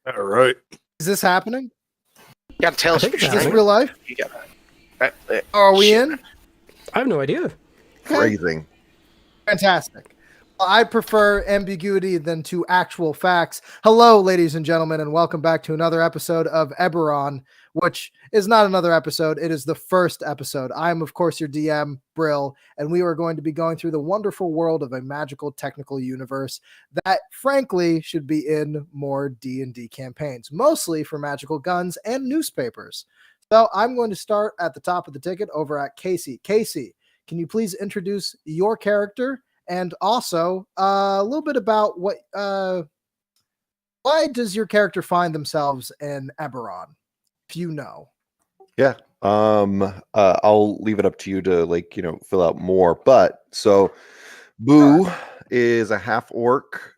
All right. Is this happening? You gotta tell us. Is this real life? You gotta. Are we in? I have no idea. Phrasing. Fantastic. Well, I prefer ambiguity than to actual facts. Hello, ladies and gentlemen, and welcome back to another episode of Eberron, which is not another episode. It is the first episode. I'm, of course, your DM, Brill, and we are going to be going through the wonderful world of a magical technical universe that, frankly, should be in more D&D campaigns, mostly for magical guns and newspapers. So I'm going to start at the top of the ticket over at Casey. Casey, can you please introduce your character and also a little bit about why does your character find themselves in Eberron, if you know? Yeah. I'll leave it up to you to fill out more. But so Boo is a half orc.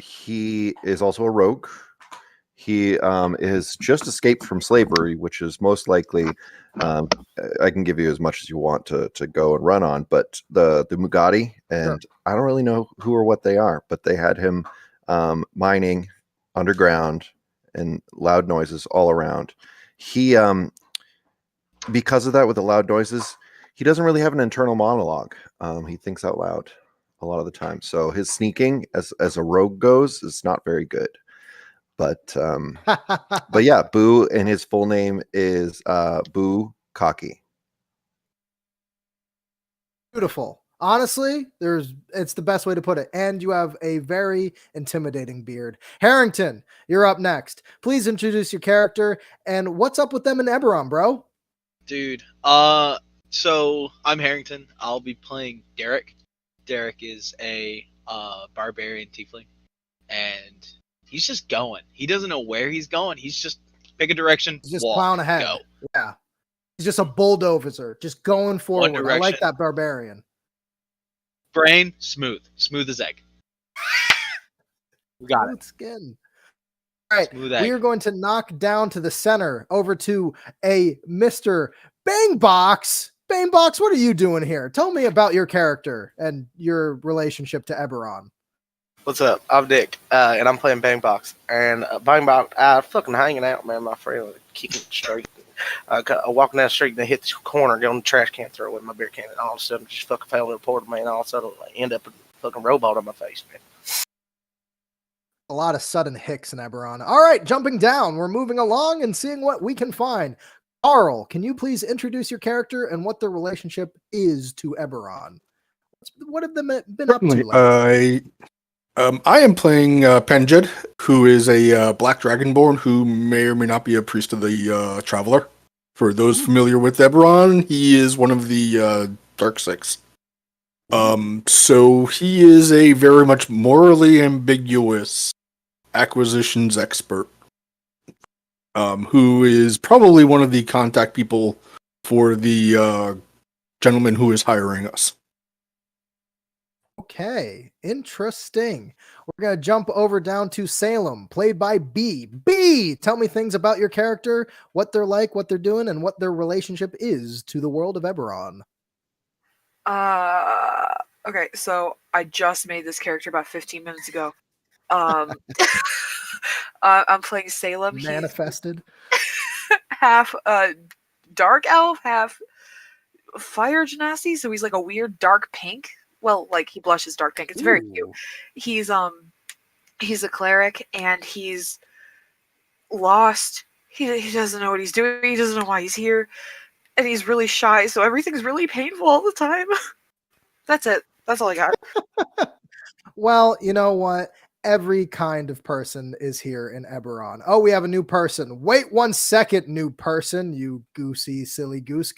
He is also a rogue. He is just escaped from slavery, which is most likely. I can give you as much as you want to go and run on, but the Mugati, and I don't really know who or what they are, but they had him mining underground and loud noises all around. He because of that, with the loud noises, he doesn't really have an internal monologue. He thinks out loud a lot of the time, so his sneaking as a rogue goes is not very good. But yeah, Boo, and his full name is Boo Cocky. Beautiful. Honestly, it's the best way to put it. And you have a very intimidating beard. Harrington, you're up next. Please introduce your character and what's up with them in Eberron, bro? Dude, so I'm Harrington. I'll be playing Derek. Derek is a barbarian tiefling, and he's just going. He doesn't know where he's going. He's just pick a direction. He's just walk, plowing ahead. Go. Yeah. He's just a bulldozer, just going forward. I like that barbarian. Brain, smooth as egg. We got it. Skin. All right, we are going to knock down to the center over to a Mr. Bangbox. Bangbox, what are you doing here? Tell me about your character and your relationship to Eberron. What's up? I'm Dick, and I'm playing Bangbox. And Bangbox, fucking hanging out, man. My friend kicking straight. Walking down the street and I hit the corner, get on the trash can, throw away my beer can, and all of a sudden just fucking fell in the portal, man. All of a sudden I end up a fucking robot on my face, man. A lot of sudden hicks in Eberron. All right, jumping down. We're moving along and seeing what we can find. Carl, can you please introduce your character and what their relationship is to Eberron? What have they been up to? I am playing Penjed, who is a black dragonborn who may or may not be a priest of the Traveler. For those familiar with Eberron, he is one of the Dark Six. So he is a very much morally ambiguous acquisitions expert, who is probably one of the contact people for the gentleman who is hiring us. Okay, interesting. We're going to jump over down to Salem, played by B. B, tell me things about your character, what they're like, what they're doing, and what their relationship is to the world of Eberron. Okay, so I just made this character about 15 minutes ago. I'm playing Salem. Manifested. Half dark elf, half fire genasi, so he's like a weird dark pink. Well, like he blushes dark pink. It's very cute. He's a cleric and he's lost. He doesn't know what he's doing. He doesn't know why he's here. And he's really shy, so everything's really painful all the time. That's it. That's all I got. Well, you know what? Every kind of person is here in Eberron. Oh, we have a new person. Wait 1 second, new person, you goosey, silly goose.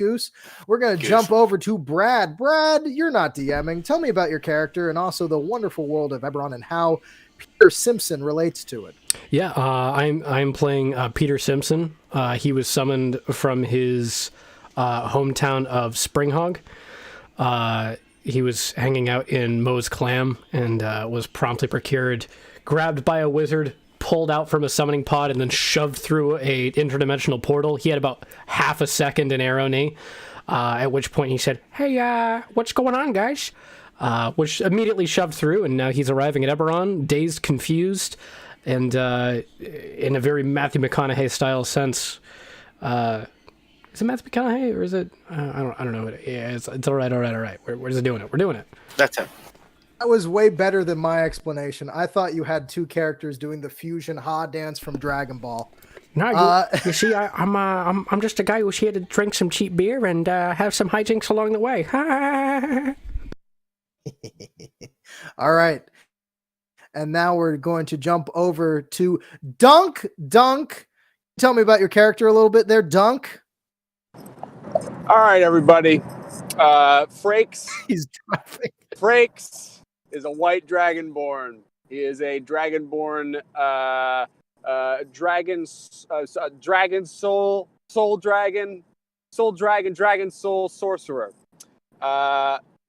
We're going to jump over to Brad. Brad, you're not DMing. Tell me about your character and also the wonderful world of Eberron and how Peter Simpson relates to it. Yeah, I'm playing Peter Simpson. He was summoned from his hometown of Springhog. He was hanging out in Moe's Clam and was promptly procured, grabbed by a wizard, pulled out from a summoning pod, and then shoved through a interdimensional portal. He had about half a second in Arrowknee, at which point he said, "Hey, what's going on, guys?" which immediately shoved through, and now he's arriving at Eberron, dazed, confused, and in a very Matthew McConaughey style sense. Is it Matthew McConaughey or is it? I don't know. Yeah, it's all right. We're just doing it. We're doing it. That's him. That was way better than my explanation. I thought you had two characters doing the fusion ha dance from Dragon Ball. No, you see, I'm just a guy who's here to drink some cheap beer and have some hijinks along the way. All right. And now we're going to jump over to Dunk. Dunk, tell me about your character a little bit there, Dunk. All right, everybody. Frakes. He's driving. Frakes is a white dragonborn. He is a dragonborn, dragon soul sorcerer.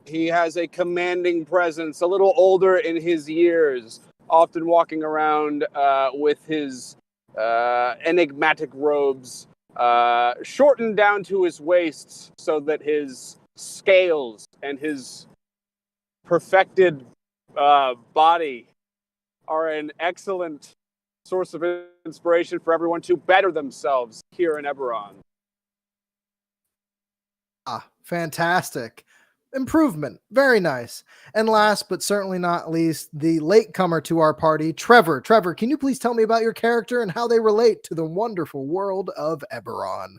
He has a commanding presence, a little older in his years, often walking around with his enigmatic robes shortened down to his waist so that his scales and his perfected body are an excellent source of inspiration for everyone to better themselves here in Eberron. Fantastic. Improvement. Very nice. And last but certainly not least, the latecomer to our party, Trevor. Trevor, can you please tell me about your character and how they relate to the wonderful world of Eberron?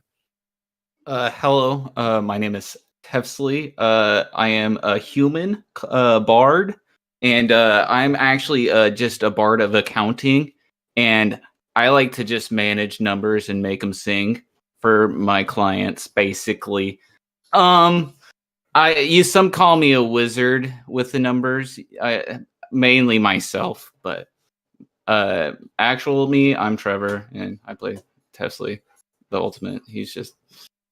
Hello, my name is Tefsley. I am a human bard, and I'm actually just a bard of accounting, and I like to just manage numbers and make them sing for my clients, basically. Some call me a wizard with the numbers, mainly myself, but actual me, I'm Trevor, and I play Tefsley, the ultimate. He's just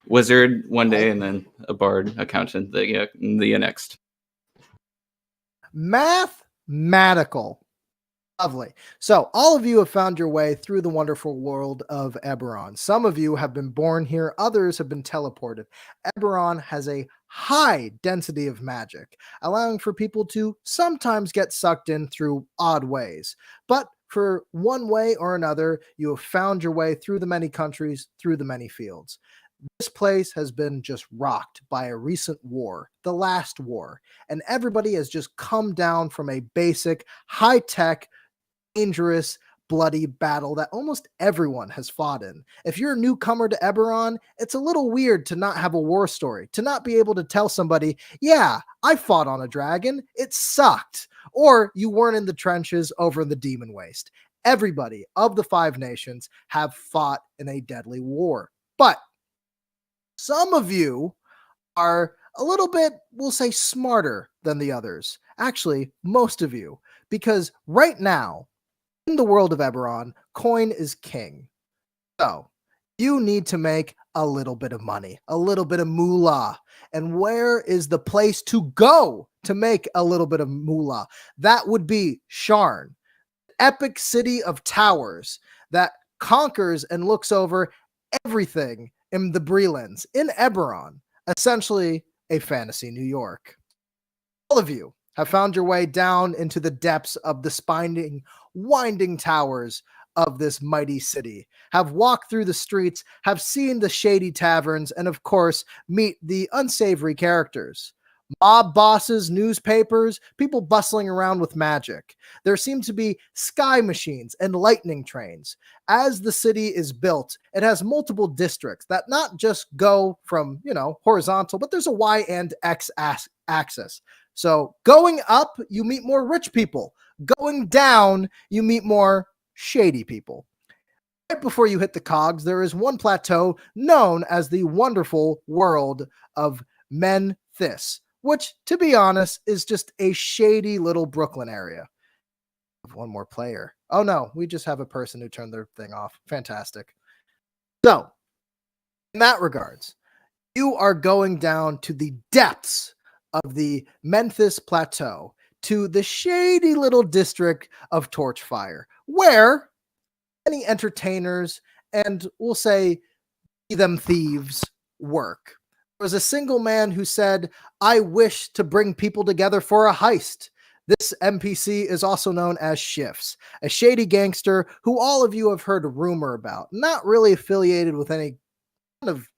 wizard one day and then a bard accountant the next. Mathematical. Lovely. So all of you have found your way through the wonderful world of Eberron. Some of you have been born here. Others have been teleported. Eberron has a high density of magic, allowing for people to sometimes get sucked in through odd ways. But for one way or another, you have found your way through the many countries, through the many fields. This place has been just rocked by a recent war, the last war, and everybody has just come down from a basic, high-tech, dangerous, bloody battle that almost everyone has fought in. If you're a newcomer to Eberron, it's a little weird to not have a war story, to not be able to tell somebody, yeah, I fought on a dragon, it sucked, or you weren't in the trenches over in the Demon Waste. Everybody of the 5 nations have fought in a deadly war. But some of you are a little bit, we'll say, smarter than the others. Actually, most of you, because right now, in the world of Eberron, coin is king. So, you need to make a little bit of money, a little bit of moolah. And where is the place to go to make a little bit of moolah? That would be Sharn, epic city of towers that conquers and looks over everything in the Brillans, in Eberron, essentially a fantasy New York. All of you have found your way down into the depths of the winding towers of this mighty city, have walked through the streets, have seen the shady taverns, and of course, meet the unsavory characters. Mob bosses, newspapers, people bustling around with magic. There seem to be sky machines and lightning trains. As the city is built, it has multiple districts that not just go from, horizontal, but there's a Y and X axis. So going up, you meet more rich people. Going down, you meet more shady people. Right before you hit the cogs, there is one plateau known as the wonderful world of Menthis, which, to be honest, is just a shady little Brooklyn area. One more player. Oh no, we just have a person who turned their thing off. Fantastic. So, in that regards, you are going down to the depths of the Menthis Plateau, to the shady little district of Torchfire, where many entertainers and, we'll say, them thieves work. There was a single man who said, "I wish to bring people together for a heist." This NPC is also known as Shifts, a shady gangster who all of you have heard a rumor about. Not really affiliated with any kind of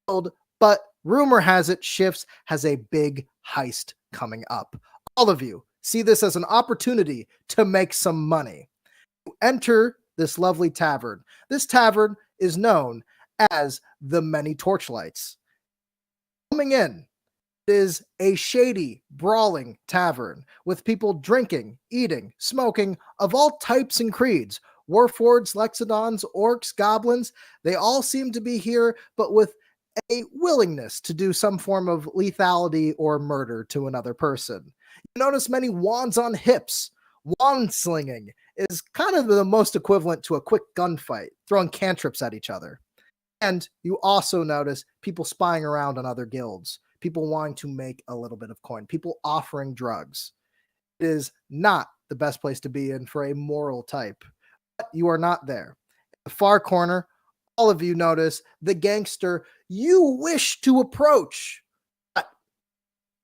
guild, but rumor has it Shifts has a big heist coming up. All of you see this as an opportunity to make some money. You enter this lovely tavern. This tavern is known as the Many Torchlights. Coming in is a shady, brawling tavern with people drinking, eating, smoking of all types and creeds. Warfords, Lexodons, Orcs, Goblins, they all seem to be here, but with a willingness to do some form of lethality or murder to another person. You notice many wands on hips. Wand slinging is kind of the most equivalent to a quick gunfight, throwing cantrips at each other. And you also notice people spying around on other guilds, people wanting to make a little bit of coin, people offering drugs. It is not the best place to be in for a moral type, but you are not there. In the far corner, all of you notice the gangster you wish to approach. But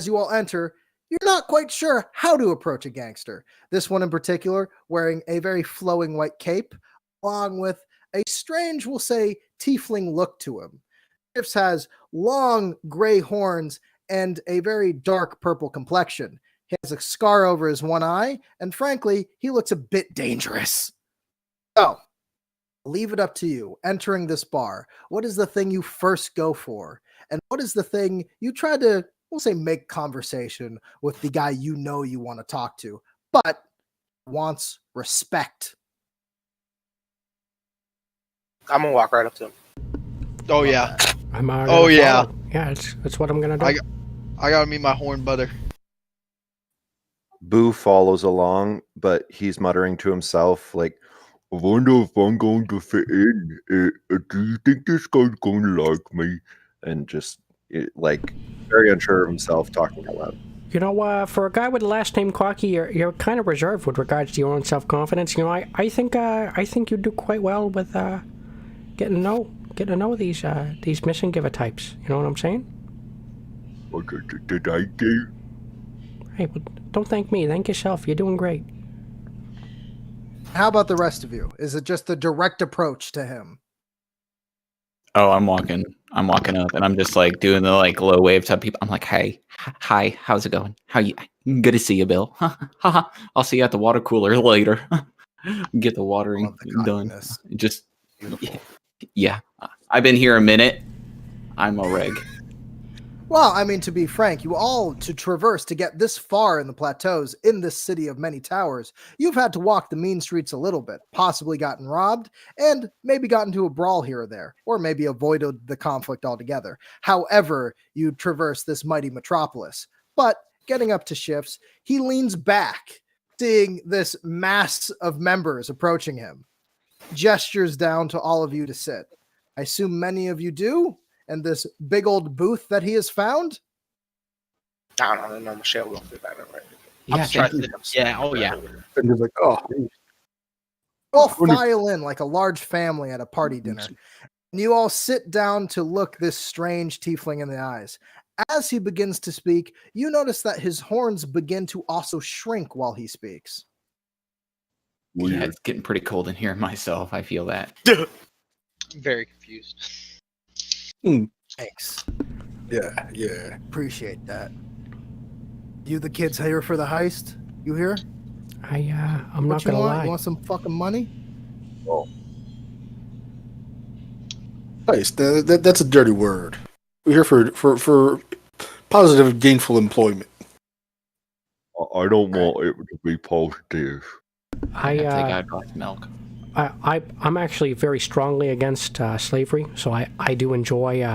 as you all enter, you're not quite sure how to approach a gangster. This one in particular, wearing a very flowing white cape, along with a strange, we'll say, tiefling look to him. Shifts has long gray horns and a very dark purple complexion. He has a scar over his one eye, and frankly, he looks a bit dangerous. So, leave it up to you. Entering this bar, what is the thing you first go for? And what is the thing you try to, we'll say, make conversation with the guy you know you want to talk to, but wants respect? I'm gonna walk right up to him. Oh yeah, I'm Oh, yeah. Yeah, that's what I'm gonna do. I gotta meet my horn butter. Boo follows along, but he's muttering to himself, like, I wonder if I'm going to fit in. Do you think this guy's going to like me? And just, like, very unsure of himself, talking out loud. You know, for a guy with the last name Quacky, you're kind of reserved with regards to your own self-confidence. You know, I think you do quite well with getting to know these missing giver types. You know what I'm saying? What did I do? Hey, well, don't thank me. Thank yourself. You're doing great. How about the rest of you? Is it just the direct approach to him? Oh, I'm walking up, and I'm just like doing the like low wave to people. I'm like, hey, hi, how's it going? How you? Good to see you, Bill. I'll see you at the water cooler later. Get the watering Love the done. cockiness. Just yeah. I've been here a minute. I'm a reg. Well, I mean, to be frank, you all to traverse to get this far in the plateaus in this city of many towers, you've had to walk the mean streets a little bit, possibly gotten robbed, and maybe gotten into a brawl here or there, or maybe avoided the conflict altogether. However, you traverse this mighty metropolis. But getting up to Shifts, he leans back, seeing this mass of members approaching him, gestures down to all of you to sit. I assume many of you do. And this big old booth that he has found? I don't know. Michelle will fit that in right. Yeah, trying thank you. Yeah, oh yeah. And he's like, oh, All file in like a large family at a party dinner. And you all sit down to look this strange tiefling in the eyes. As he begins to speak, you notice that his horns begin to also shrink while he speaks. Yeah, it's getting pretty cold in here myself. I feel that. I'm very confused. Thanks. yeah. Appreciate that. You the kids here for the heist? You here? I'm What not you gonna want? lie. You want some fucking money? Nice. That's a dirty word. We're here for positive, gainful employment. I don't want it to be positive. I think I'd like milk. I'm actually very strongly against slavery, so I do enjoy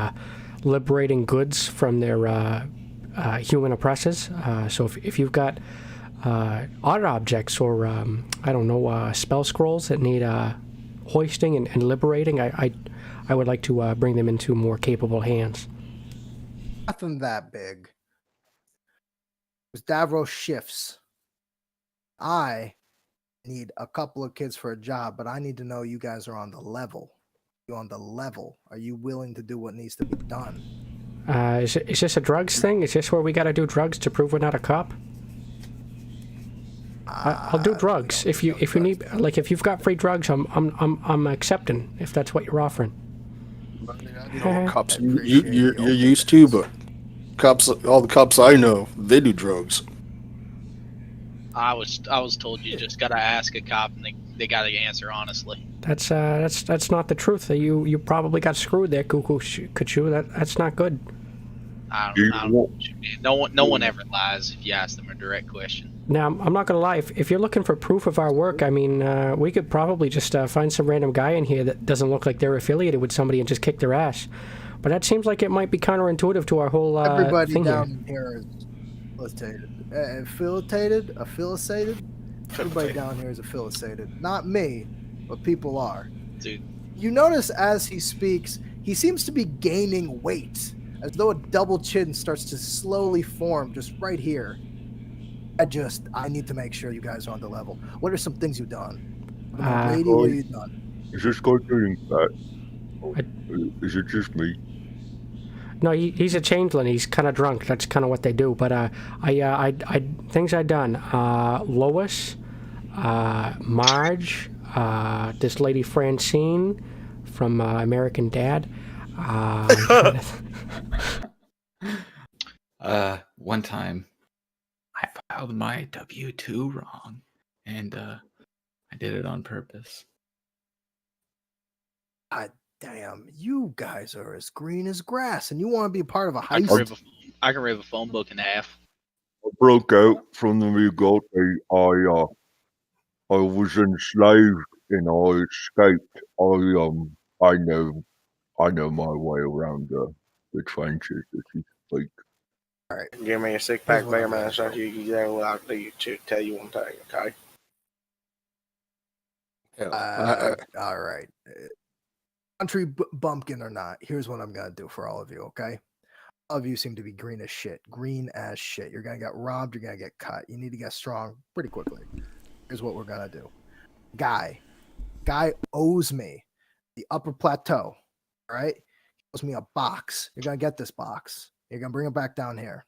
liberating goods from their human oppressors. So if you've got odd objects or I don't know spell scrolls that need hoisting and liberating, I would like to bring them into more capable hands. Nothing that big. It was Davros Shifts. I need a couple of kids for a job, but I need to know you guys are on the level. You on the level? Are you willing to do what needs to be done? Is this a drugs thing? Is this where we got to do drugs to prove we're not a cop? I'll do drugs if you need, like, if you've got free drugs, I'm accepting if that's what you're offering. You know what cops you're used to, but all the cops I know, they do drugs. I was told you just gotta ask a cop and they gotta answer honestly. That's not the truth. You probably got screwed there, Cuckoo Kachu. That's not good. I don't know what you mean. No one ever lies if you ask them a direct question. Now, I'm not gonna lie. If you're looking for proof of our work, I mean, we could probably just find some random guy in here that doesn't look like they're affiliated with somebody and just kick their ass. But that seems like it might be counterintuitive to our whole Everybody thing down here is affiliated. Everybody down here is affiliated. Not me, but people are. Dude. You notice as he speaks, he seems to be gaining weight, as though a double chin starts to slowly form just right here. I need to make sure you guys are on the level. What are some things you've done? Lady, what have you done? Is this guy doing that? Is it just me? No, he's a changeling. He's kind of drunk. That's kind of what they do. But things I done. Lois, Marge, this lady Francine from American Dad. One time, I filed my W-2 wrong, and I did it on purpose. God damn, you guys are as green as grass, and you want to be a part of a I heist. can rip a phone book in half. I broke out from the Mugoti. I was enslaved and I escaped. I know my way around the trenches, if you speak. All right, give me a 6-pack bear man, so you know what I'll do to tell you one thing, okay? All right. Country bumpkin or not, here's what I'm gonna do for all of you, okay? All of you seem to be green as shit. Green as shit. You're gonna get robbed, you're gonna get cut. You need to get strong pretty quickly. Here's what we're gonna do. Guy owes me the upper plateau. All right? He owes me a box. You're gonna get this box. You're gonna bring it back down here.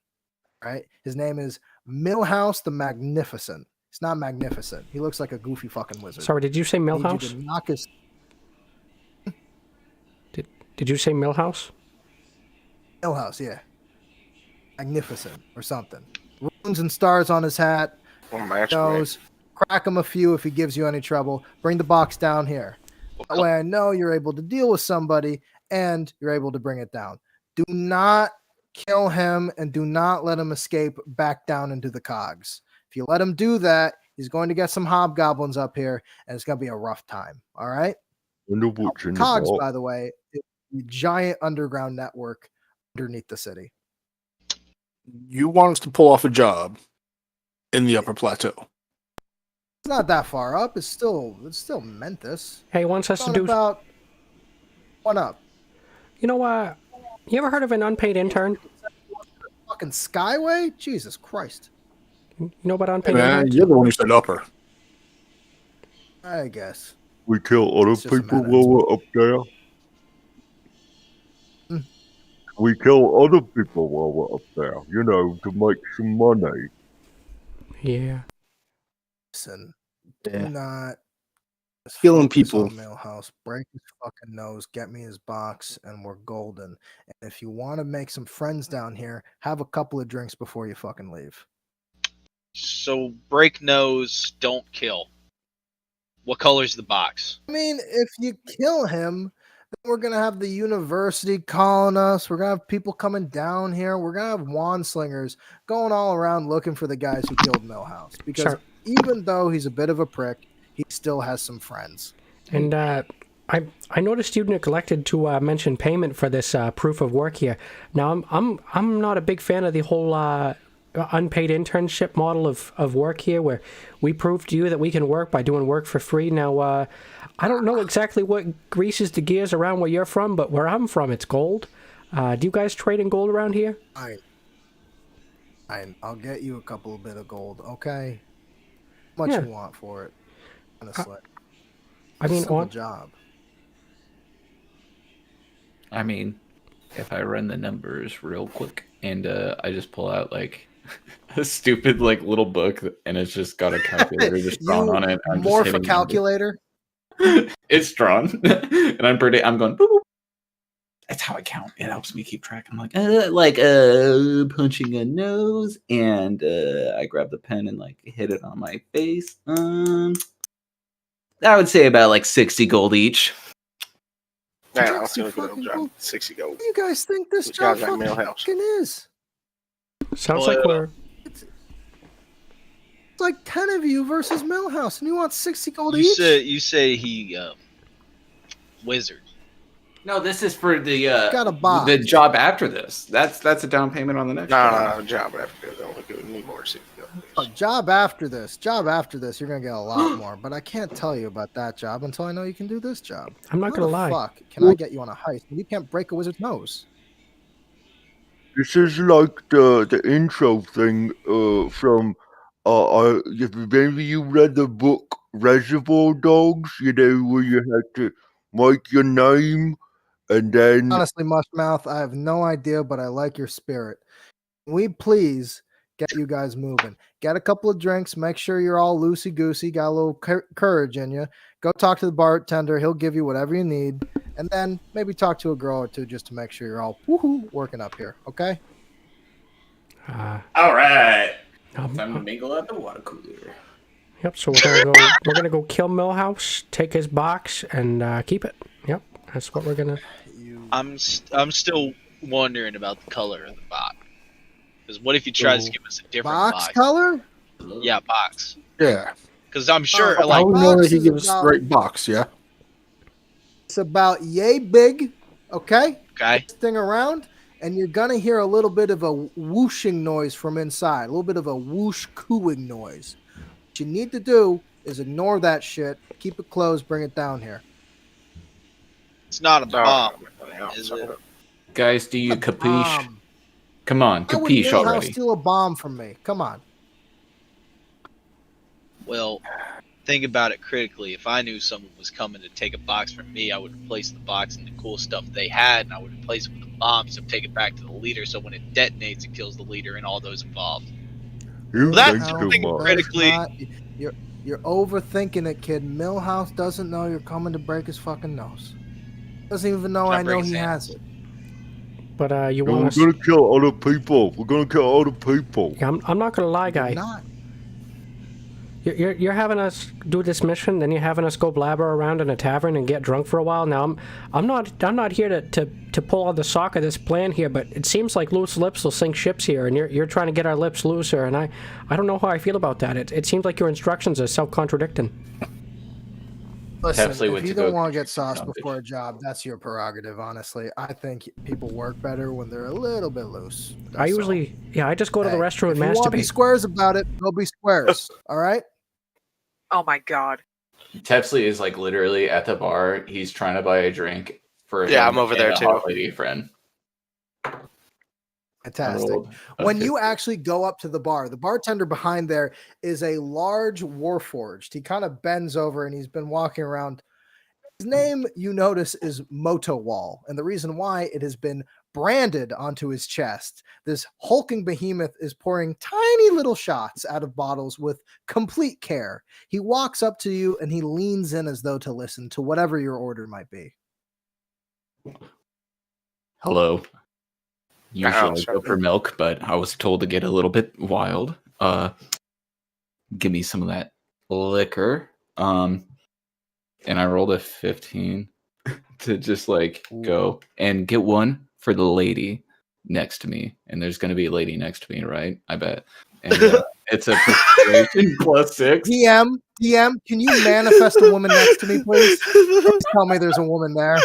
All right? His name is Millhouse the Magnificent. He's not magnificent. He looks like a goofy fucking wizard. Sorry, did you say I need you Millhouse? to knock his Did you say Millhouse? Millhouse, yeah. Magnificent or something. Runes and stars on his hat. Nose. Crack him a few if he gives you any trouble. Bring the box down here. That way I know you're able to deal with somebody and you're able to bring it down. Do not kill him and do not let him escape back down into the cogs. If you let him do that, he's going to get some hobgoblins up here and it's going to be a rough time. All right? Cogs, by the way, is a giant underground network underneath the city. You want us to pull off a job in the upper plateau. It's not that far up. It's still Memphis. Hey, he wants us to do about one up. You know, you ever heard of an unpaid intern? Fucking Skyway? Jesus Christ. You know about unpaid Man, interns? you're the one who said upper. I guess. We kill other people while we're up there. We kill other people while we're up there, you know, to make some money. Yeah. Listen, do not killing people. Millhouse, break his fucking nose, get me his box, and we're golden. And if you want to make some friends down here, have a couple of drinks before you fucking leave. So break nose, don't kill. What color's the box? I mean, if you kill him, then we're gonna have the university calling us. We're gonna have people coming down here. We're gonna have wand slingers going all around looking for the guys who killed Millhouse. Because even though he's a bit of a prick, he still has some friends. And I noticed you neglected to mention payment for this proof of work here. Now I'm not a big fan of the whole unpaid internship model of work here, where we prove to you that we can work by doing work for free. Now I don't know exactly what greases the gears around where you're from, but where I'm from, it's gold. Do you guys trade in gold around here? I'll get you a couple of bit of gold, okay? How much you want for it? Honestly, I mean, simple job. I mean, if I run the numbers real quick, and I just pull out like a stupid like little book, and it's just got a calculator just drawn on it. I'm just morph a hitting numbers. calculator. It's drawn, and I'm going. Boop, boop. That's how I count. It helps me keep track. I'm like punching a nose, and I grab the pen and like hit it on my face. I would say about like 60 gold each. Yeah, 60 I was gonna fucking drop gold. 60 gold. What do you guys think this This job guy's like Millhouse. fucking is? Sounds like we're. It's like 10 of you versus Millhouse, and you want 60 gold You each? say he wizard. No, this is for the Got a box. the job after this. That's a down payment on the next job. No, job after this. I don't think we need more 60 gold. A job after this, you're gonna get a lot more. But I can't tell you about that job until I know you can do this job. I'm not How gonna the lie. fuck can I get you on a heist when you can't break a wizard's nose? This is like the intro thing from if maybe you read the book Reservoir Dogs, you know, where you had to make your name and then Honestly, Mushmouth, I have no idea, but I like your spirit. Can we please get you guys moving? Get a couple of drinks. Make sure you're all loosey goosey. Got a little courage in you. Go talk to the bartender. He'll give you whatever you need, and then maybe talk to a girl or two just to make sure you're all woohoo working up here. Okay? All right. Um, Time to mingle at the water cooler. Yep. So we're gonna go kill Millhouse, take his box, and keep it. Yep. That's what we're gonna. I'm still wondering about the color of the box. Because what if he tries to give us a different Box color? Yeah, box. Yeah. Because I'm sure, Oh, like, How we know that box he is gives about- right box, yeah? It's about yay big. Okay? okay, This thing around, and you're gonna hear a little bit of a whooshing noise from inside, a little bit of a whoosh cooing noise. What you need to do is ignore that shit, keep it closed, bring it down here. it's not a bomb, No, is so- it? Guys, do you capiche? Bomb. Come on, How would capiche Millhouse already. steal a bomb from me? Come on. Well, think about it critically. If I knew someone was coming to take a box from me, I would replace the box and the cool stuff they had, and I would replace it with a bomb, so take it back to the leader, so when it detonates, it kills the leader and all those involved. you That's think the too thing, much. critically- You're overthinking it, kid. Millhouse doesn't know you're coming to break his fucking nose. Doesn't even know Can I I know break his he hand? has it. But you No, want we're us? gonna kill other people. We're gonna kill other people. Yeah, I'm not gonna lie, You're guy. not. You're having us do this mission, then you're having us go blabber around in a tavern and get drunk for a while. Now I'm not here to pull on the sock of this plan here, but it seems like loose lips will sink ships here, and you're trying to get our lips looser, and I don't know how I feel about that. It seems like your instructions are self-contradicting. Listen, Pepsi if went you to don't go want to get kick sauce some bitch. before a job, that's your prerogative, honestly. I think people work better when they're a little bit loose. That's I all. usually, I just go to the Hey, restroom if and you want to be masturbate. squares about it, go be squares. All right? Oh my god. Tepsley is like literally at the bar. He's trying to buy a drink for Yeah, him I'm over and there a too. hot lady friend. Fantastic. rolled a When 50. you actually go up to the bar, the bartender behind there is a large warforged. He kind of bends over and he's been walking around. His name, you notice, is Moto Wall. And the reason why it has been branded onto his chest. This hulking behemoth is pouring tiny little shots out of bottles with complete care. He walks up to you and he leans in as though to listen to whatever your order might be. Hello. Usually I sure. go for milk, but I was told to get a little bit wild. Give me some of that liquor. And I rolled a 15 to just like go and get one for the lady next to me. And there's going to be a lady next to me, right? I bet. And it's a persuasion +6. DM, can you manifest a woman next to me, please? Please tell me there's a woman there.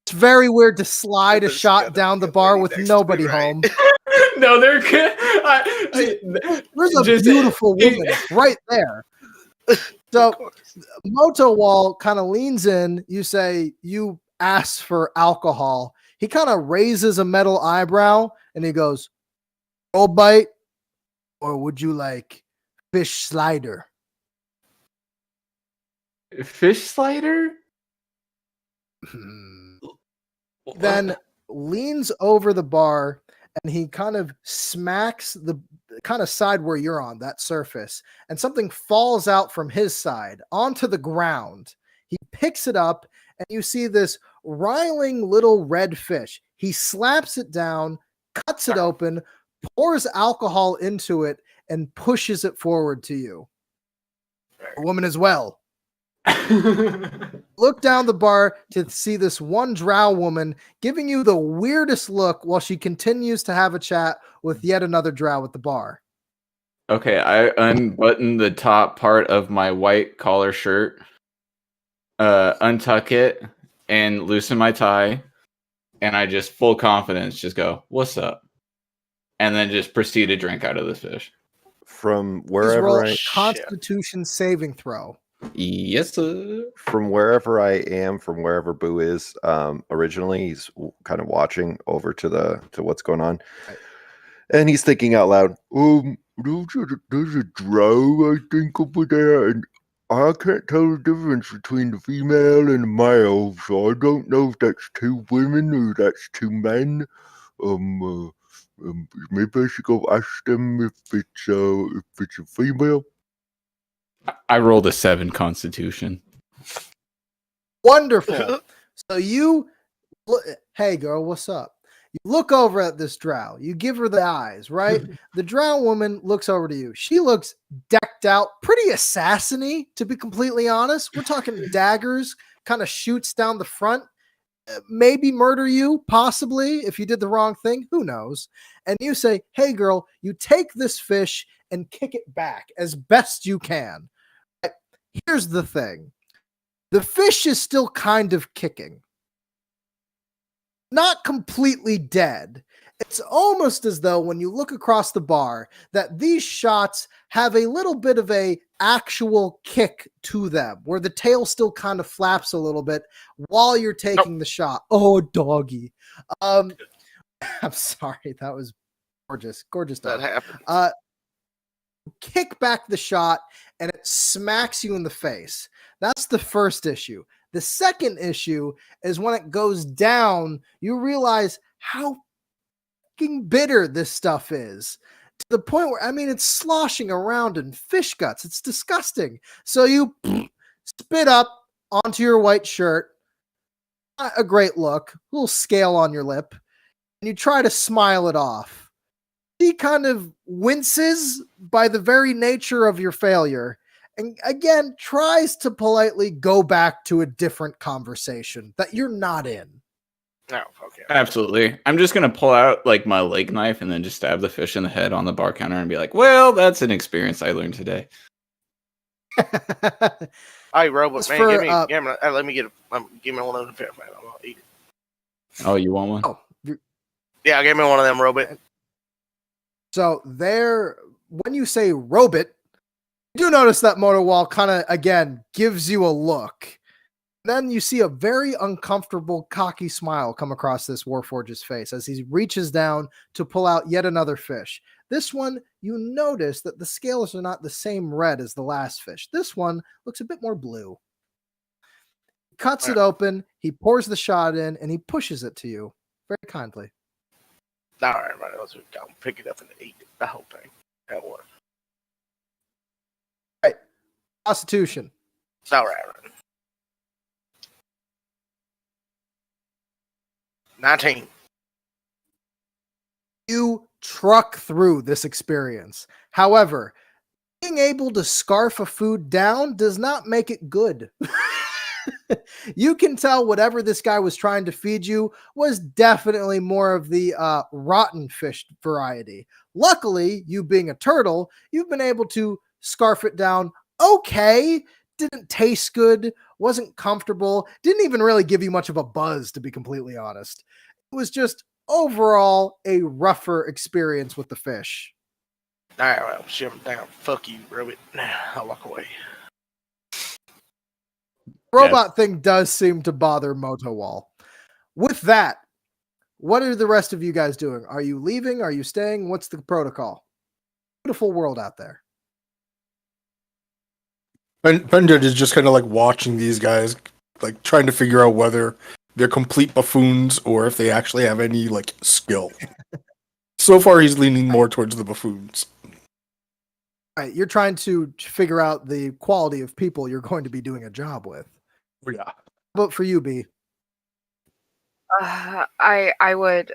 It's very weird to slide a There's shot gotta down be the a bar lady with next to me, nobody right? home. No, they're good. There's a Just- beautiful woman right there. So Moto Wall kind of leans in. You say you ask for alcohol. He kind of raises a metal eyebrow and he goes, "Roll bite, or would you like fish slider?" Fish slider? Then leans over the bar and he kind of smacks the kind of side where you're on, that surface, and something falls out from his side onto the ground. He picks it up and you see this riling little red fish. He slaps it down, cuts it open, pours alcohol into it, and pushes it forward to you. A woman as well. Look down the bar to see this one drow woman giving you the weirdest look while she continues to have a chat with yet another drow at the bar. Okay, I unbutton the top part of my white collar shirt, untuck it, and loosen my tie, and I just full confidence just go, "What's up?" And then just proceed to drink out of this fish. From Please wherever roll I a Constitution saving throw. Yes, sir. from wherever I am, from wherever Boo is, originally, he's kind of watching over to what's going on, Right. and he's thinking out loud. There's a drow, I think, over there, and I can't tell the difference between the female and the male, so I don't know if that's two women or that's two men. Maybe I should go ask them if it's a female. I rolled a 7 Constitution. Wonderful. So you, hey girl, what's up? You look over at this drow. You give her the eyes, right? The drow woman looks over to you. She looks decked out, pretty assassin-y, to be completely honest. We're talking daggers, kind of shoots down the front. Maybe murder you, possibly, if you did the wrong thing. Who knows? And you say, hey girl, you take this fish and kick it back as best you can. Here's the thing. The fish is still kind of kicking. Not completely dead. It's almost as though when you look across the bar that these shots have a little bit of a actual kick to them, where the tail still kind of flaps a little bit while you're taking the shot. Oh, doggy. I'm sorry. That was gorgeous. Gorgeous dog. That happened. Kick back the shot and it smacks you in the face. That's the first issue. The second issue is when it goes down, you realize how fucking bitter this stuff is, to the point where, I mean, it's sloshing around in fish guts. It's disgusting. So you spit up onto your white shirt. Not a great look. A little scale on your lip. And you try to smile it off. She kind of winces by the very nature of your failure, and again tries to politely go back to a different conversation that you're not in. No, okay. Absolutely. I'm just going to pull out like my leg knife and then just stab the fish in the head on the bar counter and be like, well, that's an experience I learned today. Hey, robot As man, for, let me get give me one of them fish, man. I'm gonna eat it. Oh, you want one? Oh, Yeah, give me one of them, robot. so there, when you say robot, you do notice that motor wall kind of, again, gives you a look. Then you see a very uncomfortable, cocky smile come across this Warforge's face as he reaches down to pull out yet another fish. This one, you notice that the scales are not the same red as the last fish. This one looks a bit more blue. He cuts it open, he pours the shot in, and he pushes it to you very kindly. All right, man. Let's go pick it up and eat it. The whole thing. That one. Right. Constitution. All right. 19. You truck through this experience. However, being able to scarf a food down does not make it good. You can tell whatever this guy was trying to feed you was definitely more of the rotten fish variety. Luckily, you being a turtle, you've been able to scarf it down okay. Didn't taste good, wasn't comfortable, didn't even really give you much of a buzz, to be completely honest. It was just overall a rougher experience with the fish. All right, well, shut him down. Fuck you, Robot. I'll walk away. Robot thing does seem to bother Motowall. With that, what are the rest of you guys doing? Are you leaving? Are you staying? What's the protocol? Beautiful world out there. Benjud is just kind of like watching these guys, like trying to figure out whether they're complete buffoons or if they actually have any like skill. So far, he's leaning more towards the buffoons. Right, you're trying to figure out the quality of people you're going to be doing a job with. Yeah. But for you, B. I would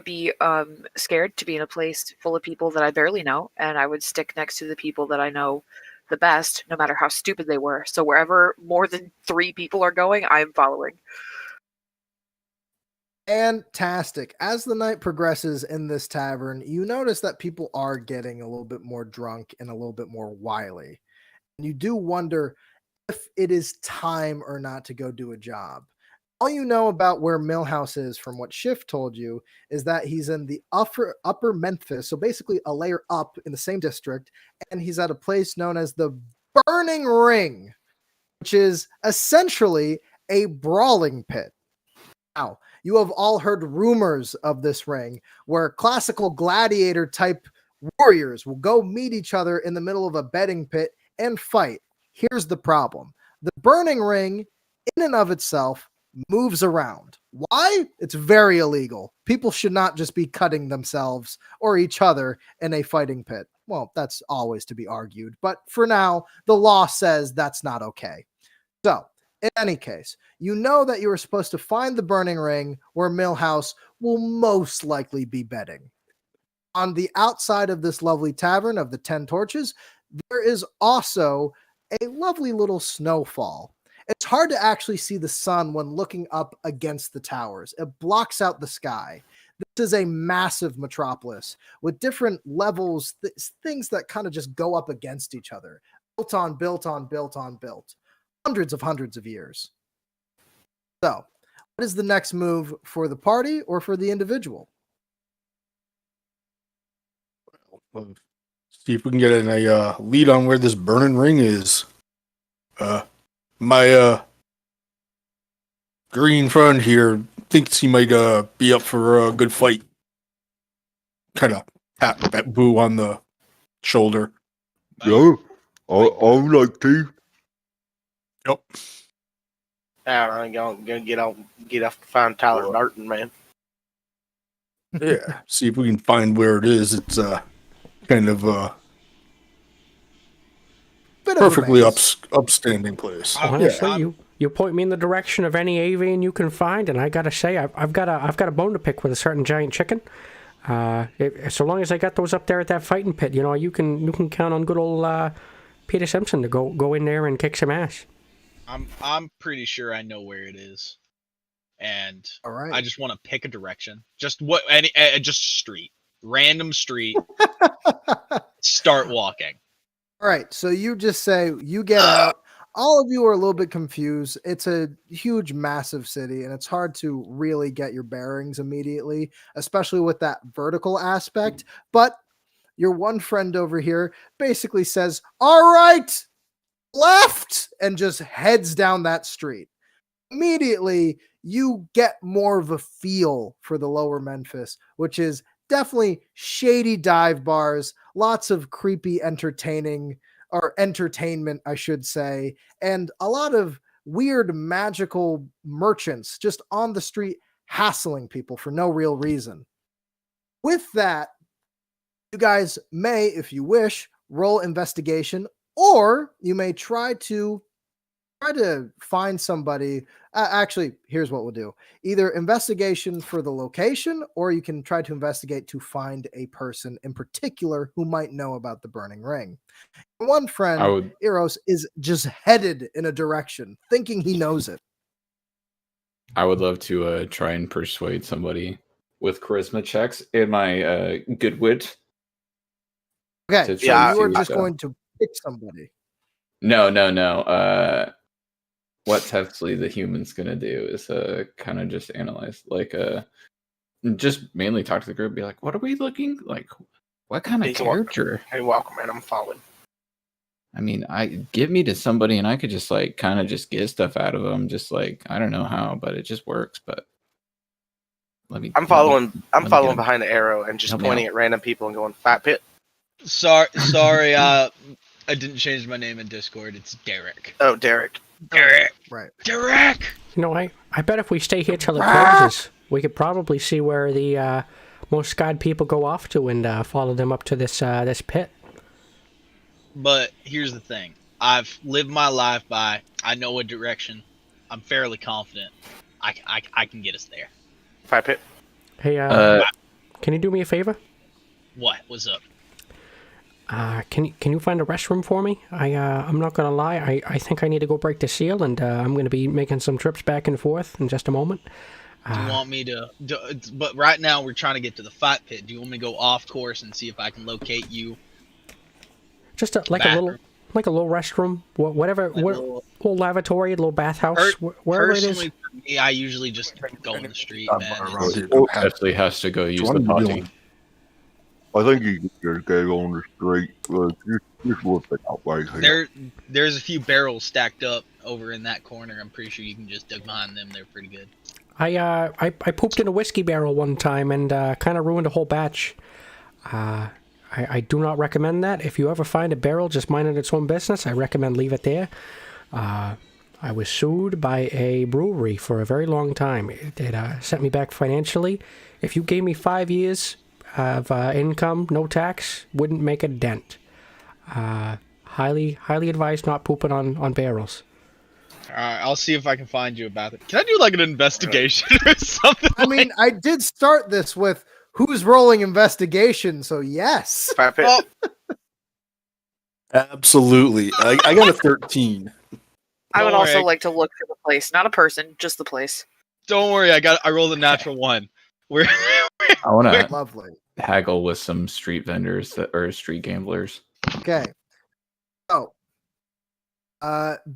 be scared to be in a place full of people that I barely know, and I would stick next to the people that I know the best, no matter how stupid they were. So wherever more than 3 people are going, I'm following. Fantastic. As the night progresses in this tavern, you notice that people are getting a little bit more drunk and a little bit more wily. And you do wonder if it is time or not to go do a job. All you know about where Millhouse is from what Schiff told you is that he's in the upper Memphis, so basically a layer up in the same district, and he's at a place known as the Burning Ring, which is essentially a brawling pit. Now, you have all heard rumors of this ring where classical gladiator type warriors will go meet each other in the middle of a betting pit and fight. Here's the problem. The Burning Ring, in and of itself, moves around. Why? It's very illegal. People should not just be cutting themselves or each other in a fighting pit. Well, that's always to be argued. But for now, the law says that's not okay. So, in any case, you know that you are supposed to find the Burning Ring where Millhouse will most likely be betting. On the outside of this lovely tavern of the 10 Torches, there is also a lovely little snowfall. It's hard to actually see the sun when looking up against the towers. It blocks out the sky. This is a massive metropolis with different levels, things that kind of just go up against each other. Built on, built on, built on, built. Hundreds of years. So, what is the next move for the party or for the individual? See if we can get a lead on where this Burning Ring is. My green friend here thinks he might be up for a good fight. Kind of tap that Boo on the shoulder. Yeah, I would like to. Yep. I ain't gonna get off to find Tyler Burton, man. Yeah. See if we can find where it is. It's kind of Bit of a perfectly maze. upstanding place. Honestly, you point me in the direction of any avian you can find, and I gotta say, I've got a bone to pick with a certain giant chicken. So long as I got those up there at that fighting pit, you can count on good old Peter Simpson to go in there and kick some ass. I'm pretty sure I know where it is, and All right. I just want to pick a direction. Just just street, random street. Start walking. All right. So you just say you get out. All of you are a little bit confused. It's a huge, massive city, and it's hard to really get your bearings immediately, especially with that vertical aspect. But your one friend over here basically says, "All right, left," and just heads down that street. Immediately, you get more of a feel for the lower Memphis, which is definitely shady dive bars, lots of creepy entertainment, I should say, and a lot of weird magical merchants just on the street hassling people for no real reason. With that, you guys may, if you wish, roll investigation, or you may try to find somebody. Actually, here's what we'll do. Either investigation for the location, or you can try to investigate to find a person in particular who might know about the Burning Ring. One friend, Eros, is just headed in a direction, thinking he knows it. I would love to try and persuade somebody with charisma checks in my good wit. Okay, so Yeah, you are just going to pick somebody. No. What Tefsley the human's gonna do is kind of just analyze, like just mainly talk to the group, be like, what are we looking like? What kind of He's character? Hey, welcome, man. I'm following. I mean, give me to somebody and I could just like kind of just get stuff out of them, just like I don't know how, but it just works. But I'm following let me get him. behind the arrow and just Help me pointing out. at random people and going, "Fat pit." Sorry. I didn't change my name in Discord. It's Derek. Oh, Derek. Derek. Right. Derek. I bet if we stay here till it closes, we could probably see where the most scarred people go off to and follow them up to this pit. But here's the thing. I've lived my life by, I know a direction. I'm fairly confident I can get us there. Fire pit. Hey, can you do me a favor? What? What's up? Can you find a restroom for me? I'm not gonna lie. I think I need to go break the seal, and I'm gonna be making some trips back and forth in just a moment. Do you want me to? But right now we're trying to get to the fight pit. Do you want me to go off course and see if I can locate you? Just a little restroom, whatever, little lavatory, a little bathhouse, wherever it is. Personally, for me, I usually just go in the street. Actually has to go use the potty. I think you can just go on the street. Just look it out right here. There's a few barrels stacked up over in that corner. I'm pretty sure you can just dig behind them. They're pretty good. I pooped in a whiskey barrel one time and kind of ruined a whole batch. I do not recommend that. If you ever find a barrel just minding its own business, I recommend leave it there. I was sued by a brewery for a very long time. It sent me back financially. If you gave me 5 years of income, no tax, wouldn't make a dent. Highly advised not pooping on barrels. Alright, I'll see if I can find you about it. Can I do like an investigation or something? I mean, I did start this with who's rolling investigation, so yes. Fire pit. Oh, Absolutely. I got a 13. I would Don't also worry. like to look for the place, not a person, just the place. don't worry, I rolled a natural one. We're I want to Lovely. haggle with some street vendors or street gamblers. Okay. So,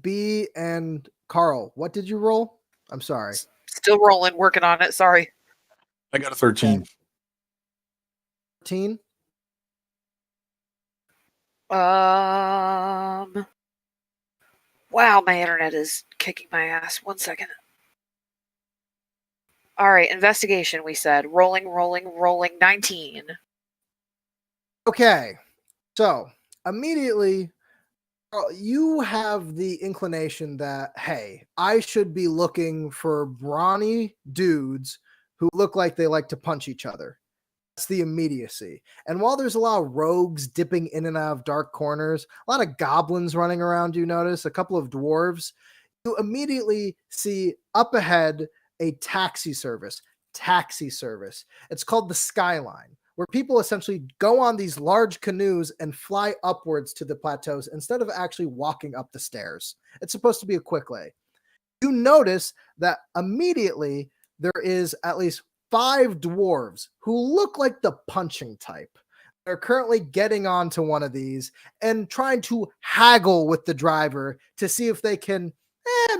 B and Carl, what did you roll? I'm sorry. Still rolling, working on it. Sorry. I got a 13. 13. Wow, my internet is kicking my ass. 1 second. All right, investigation. We said rolling. 19. Okay. So, immediately, you have the inclination that, hey, I should be looking for brawny dudes who look like they like to punch each other. That's the immediacy. And while there's a lot of rogues dipping in and out of dark corners, a lot of goblins running around, you notice, a couple of dwarves, you immediately see up ahead a taxi service. It's called the Skyline, where people essentially go on these large canoes and fly upwards to the plateaus instead of actually walking up the stairs. It's supposed to be a quick lay. You notice that immediately there is at least 5 dwarves who look like the punching type. They're currently getting onto one of these and trying to haggle with the driver to see if they can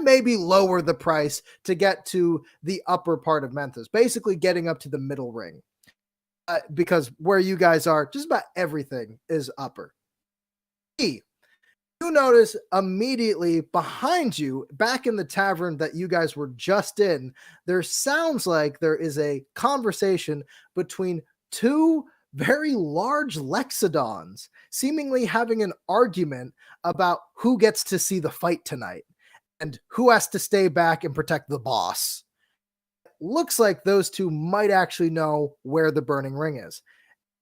maybe lower the price to get to the upper part of Menthos, basically getting up to the middle ring. Because where you guys are, just about everything is upper. You notice immediately behind you, back in the tavern that you guys were just in, there sounds like there is a conversation between 2 very large Lexodons, seemingly having an argument about who gets to see the fight tonight and who has to stay back and protect the boss. Looks like those 2 might actually know where the burning ring is.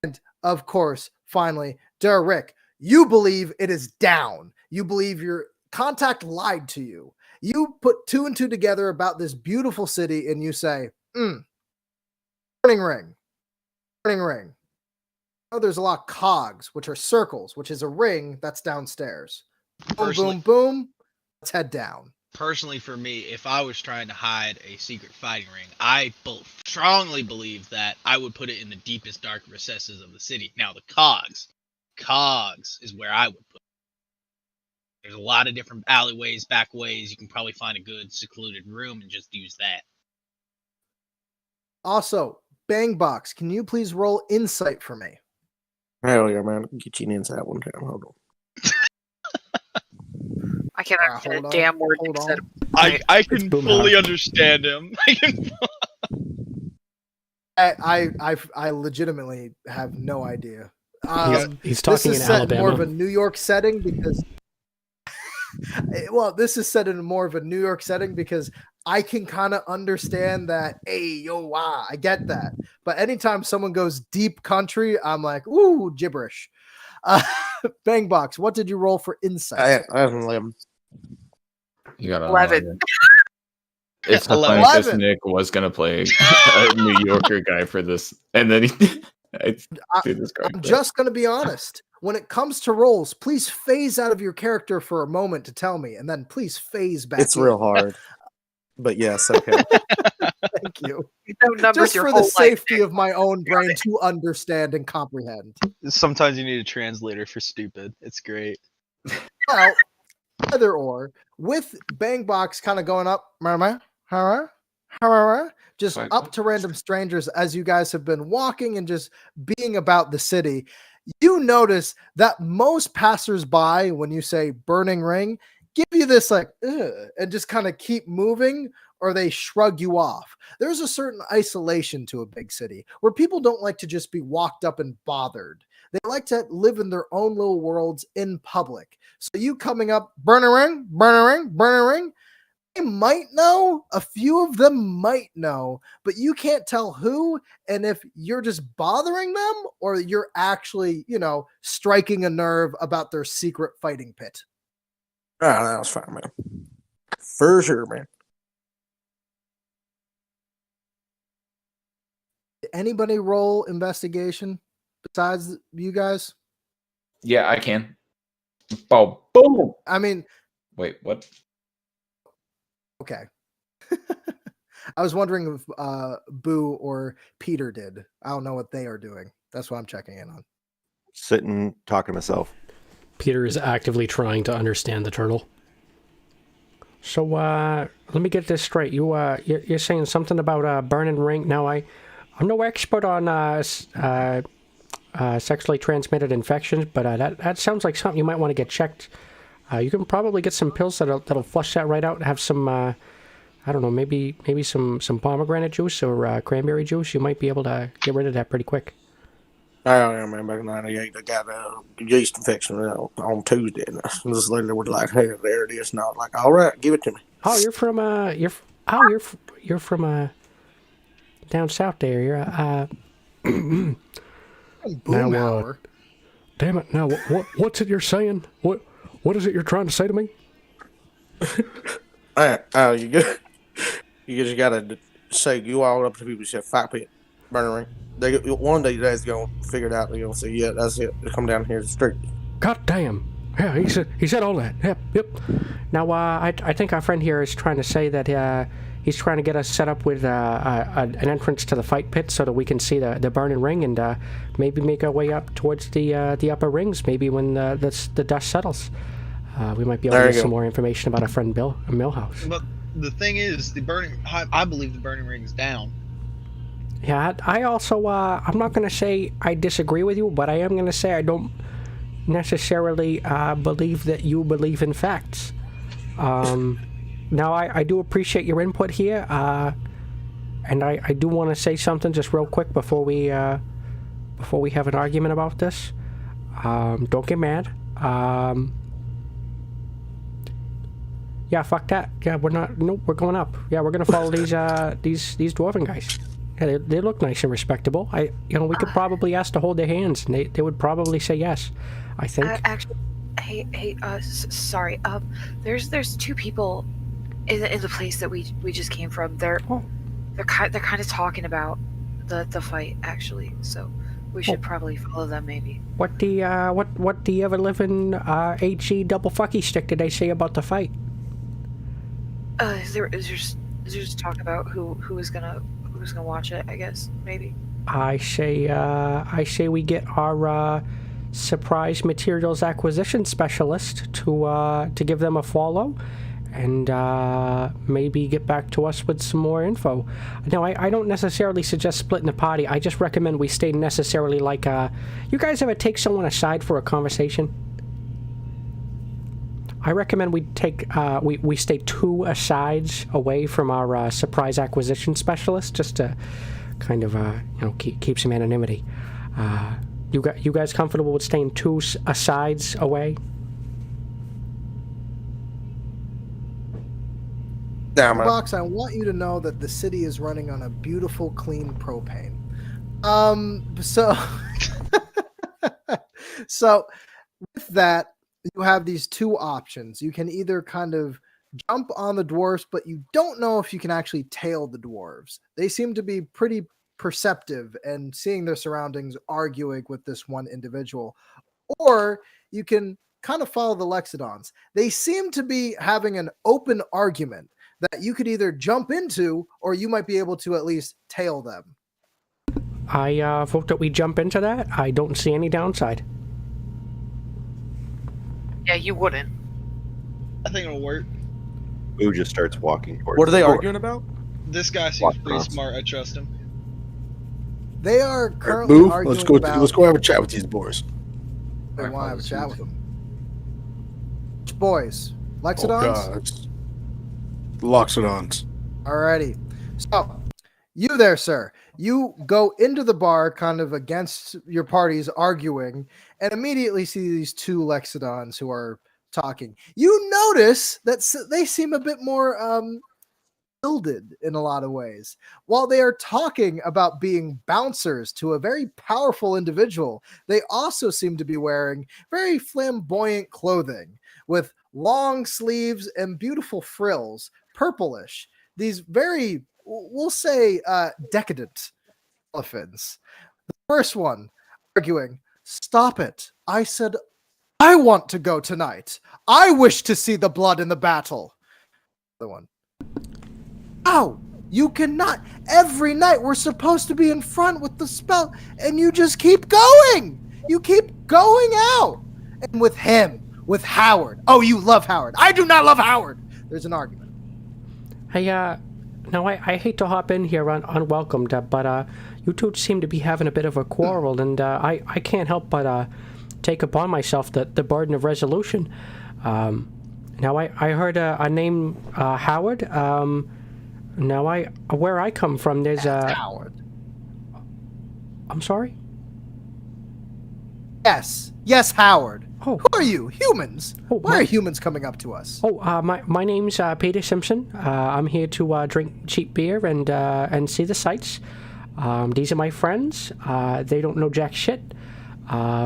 And of course, finally, Derek, you believe it is down. You believe your contact lied to you. You put 2 and 2 together about this beautiful city and you say, burning ring. Oh, there's a lot of cogs, which are circles, which is a ring that's downstairs. Boom, boom. Let's head down. Personally, for me, if I was trying to hide a secret fighting ring, I strongly believe that I would put it in the deepest, dark recesses of the city. Now, the cogs is where I would put it. There's a lot of different alleyways, back ways. You can probably find a good secluded room and just use that. Also, Bangbox, can you please roll insight for me? Hell yeah, man. Get you an inside one time. Hold on. I can't understand a damn word you said. I can fully understand him. I legitimately have no idea. He's talking this is in set Alabama. more of a New York setting because this is set in more of a New York setting because I can kind of understand that. Hey, yo, I get that. But anytime someone goes deep country, I'm like, ooh, gibberish. Bangbox, what did you roll for insight? I have an 11. You got 11. It's so funny because Nick was gonna play a New Yorker guy for this, and then I'm just gonna be honest. When it comes to rolls, please phase out of your character for a moment to tell me, and then please phase back. It's real hard, but yes, okay. Thank you. Just for the safety of my own brain to understand and comprehend. Sometimes you need a translator for stupid. It's great. Well, either or, with Bangbox kind of going up, just up to random strangers as you guys have been walking and just being about the city, you notice that most passersby, when you say burning ring, give you this like, ugh, and just kind of keep moving, or they shrug you off. There's a certain isolation to a big city where people don't like to just be walked up and bothered. They like to live in their own little worlds in public. So you coming up, burn a ring, they might know, a few of them might know, but you can't tell who, and if you're just bothering them or you're actually, striking a nerve about their secret fighting pit. Oh, that was fine, man. For sure, man. Did anybody roll investigation besides you guys? Yeah, I can. Oh, boom! I mean... Wait, what? Okay. I was wondering if Boo or Peter did. I don't know what they are doing. That's what I'm checking in on. Sitting, talking to myself. Peter is actively trying to understand the turtle. So, let me get this straight. You're saying something about burning ring. Now, I'm no expert on sexually transmitted infections, but that sounds like something you might want to get checked. You can probably get some pills that'll flush that right out and have some, I don't know, maybe some pomegranate juice or cranberry juice. You might be able to get rid of that pretty quick. I don't know, man. Back in '98, I got a yeast infection on Tuesday, and this lady was like, "Hey, there it is." And I was like, "All right, give it to me." Oh, you're from you're from down south there. You're Boomhauer. Damn it! Now what's it you're saying? What is it you're trying to say to me? You just gotta say, you all up to people. Say, "Fight pit, burning ring." One day they're gonna figure it out. They're gonna say, "Yeah, that's it." They come down here to the street. God damn! Yeah, he said all that. Yep. Now, I think our friend here is trying to say that he's trying to get us set up with an entrance to the fight pit so that we can see the burning ring and maybe make our way up towards the upper rings. Maybe when the dust settles, we might be able to get some more information about our friend Bill Millhouse. But the thing is, I believe the burning ring is down. Yeah, I also, I'm not going to say I disagree with you, but I am going to say I don't necessarily believe that you believe in facts. Now, I do appreciate your input here, and I do want to say something just real quick before we have an argument about this. Don't get mad. Yeah, fuck that. Yeah, we're going up. Yeah, we're gonna follow these dwarven guys. Yeah, they look nice and respectable. We could probably ask to hold their hands, and they would probably say yes. I think. Actually, sorry. There's two people in the place that we just came from. They're kind of talking about the fight, actually. So we should probably follow them, maybe. What the ever living HE double fucky stick did they say about the fight? There's just talk about who's gonna watch it, I guess, maybe. I say we get our surprise materials acquisition specialist to give them a follow, and maybe get back to us with some more info. Now, I don't necessarily suggest splitting the party. I just recommend we stay necessarily like you guys ever take someone aside for a conversation? I recommend we take we stay 2 asides away from our surprise acquisition specialist, just to kind of keep some anonymity. You guys comfortable with staying 2 asides away? Damn it. Box, I want you to know that the city is running on a beautiful, clean propane. So, so with that, you have these two options. You can either kind of jump on the dwarves, but you don't know if you can actually tail the dwarves. They seem to be pretty perceptive and seeing their surroundings, arguing with this one individual. Or you can kind of follow the Lexodons. They seem to be having an open argument that you could either jump into or you might be able to at least tail them. I vote that we jump into that. I don't see any downside. Yeah, you wouldn't. I think it'll work. Boo just starts walking towards What are the they door. arguing about? This guy seems Walk pretty across. smart. I trust him. They are currently Boo, arguing let's go. about. Let's go have a chat with these boys. They want to have a chat with Apologies. them. Which boys? Oh Lexodons? God, it's Loxodons. Alrighty. So, you there, sir. You go into the bar kind of against your parties arguing and immediately see these two Lexodons who are talking. You notice that they seem a bit more gilded in a lot of ways. While they are talking about being bouncers to a very powerful individual, they also seem to be wearing very flamboyant clothing with long sleeves and beautiful frills, purplish. These very, we'll say, decadent elephants. The first one arguing, "Stop it. I said I want to go tonight. I wish to see the blood in the battle." The one, "Oh, you cannot. Every night we're supposed to be in front with the spell, and you just keep going. You keep going out." And with him, with Howard. "Oh, you love Howard. I do not love Howard." There's an argument. Hey, now I hate to hop in here unwelcomed, but you two seem to be having a bit of a quarrel, and I can't help but take upon myself the burden of resolution. Now I heard a name Howard. Now where I come from, there's Howard. I'm sorry? Yes, Howard. Oh. Who are you? Humans? Oh, Why are humans coming up to us? Oh, my name's Peter Simpson. I'm here to drink cheap beer and see the sights. These are my friends. They don't know jack shit.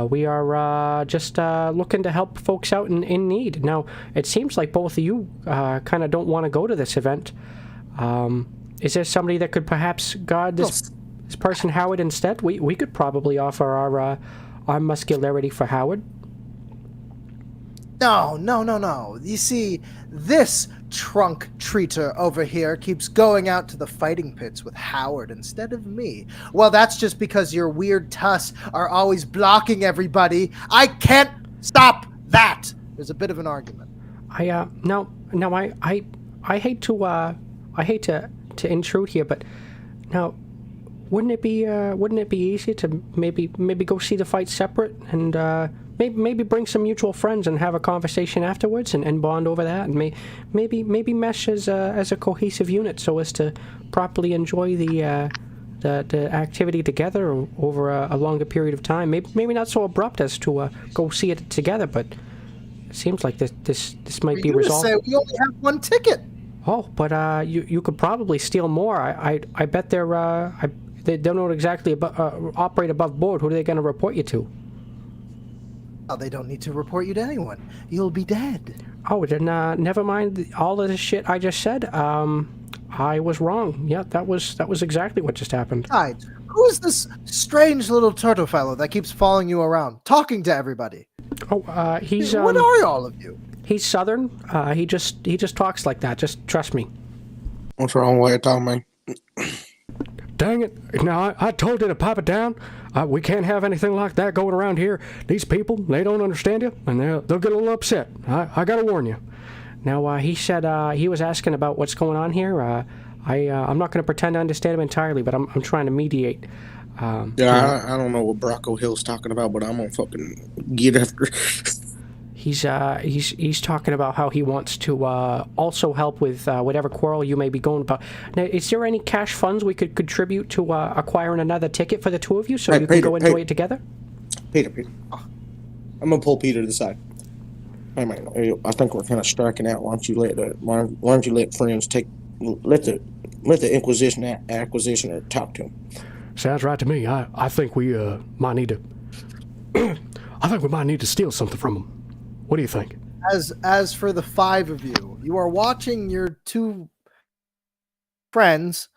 We are just looking to help folks out in need. Now, it seems like both of you kind of don't want to go to this event. Is there somebody that could perhaps guard this person Howard instead? We could probably offer our muscularity for Howard. No. You see, this trunk treater over here keeps going out to the fighting pits with Howard instead of me. Well, that's just because your weird tusks are always blocking everybody. I can't stop that. There's a bit of an argument. I hate to intrude here, but now wouldn't it be easy to maybe go see the fight separate and maybe bring some mutual friends and have a conversation afterwards and bond over that, and maybe mesh as a cohesive unit so as to properly enjoy the activity together over a longer period of time. Maybe not so abrupt as to go see it together, but it seems like this might be resolved. Say we only have one ticket. Oh, but you could probably steal more. I bet they don't exactly operate above board. Who are they going to report you to? Oh, they don't need to report you to anyone. You'll be dead. Oh, then never mind all of the shit I just said. I was wrong. Yeah, that was exactly what just happened. Besides, who's this strange little turtle fellow that keeps following you around, talking to everybody? Oh, he's what are all of you? He's Southern. He just talks like that. Just trust me. What's wrong with it, Tommy? Dang it! Now I told you to pipe it down. We can't have anything like that going around here. These people, they don't understand you, and they'll get a little upset. I gotta warn you. Now he said he was asking about what's going on here. I'm not going to pretend to understand him entirely, but I'm trying to mediate. I don't know what Brocco Hill's talking about, but I'm gonna fucking get after. He's talking about how he wants to also help with whatever quarrel you may be going about. Now, is there any cash funds we could contribute to acquiring another ticket for the two of you so you can go enjoy it together? Peter. I'm gonna pull Peter to the side. Hey man, I think we're kind of striking out. Why don't you let friends let the Inquisition Acquisitioner talk to him? Sounds right to me. I think we might need to. I think we might need to steal something from him. What do you think? As for the five of you, you are watching your two friends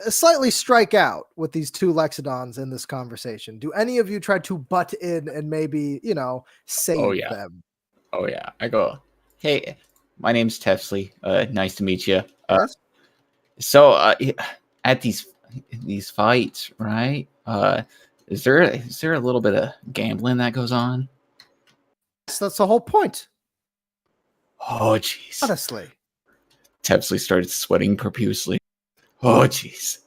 slightly strike out with these two Lexodons in this conversation. Do any of you try to butt in and maybe, save them? Oh yeah. I go, hey, my name's Tefsley. Nice to meet you. Yes? So at these fights, right? Is there a little bit of gambling that goes on? Yes, that's the whole point. Oh jeez. Honestly. Tepsley started sweating profusely. Oh jeez.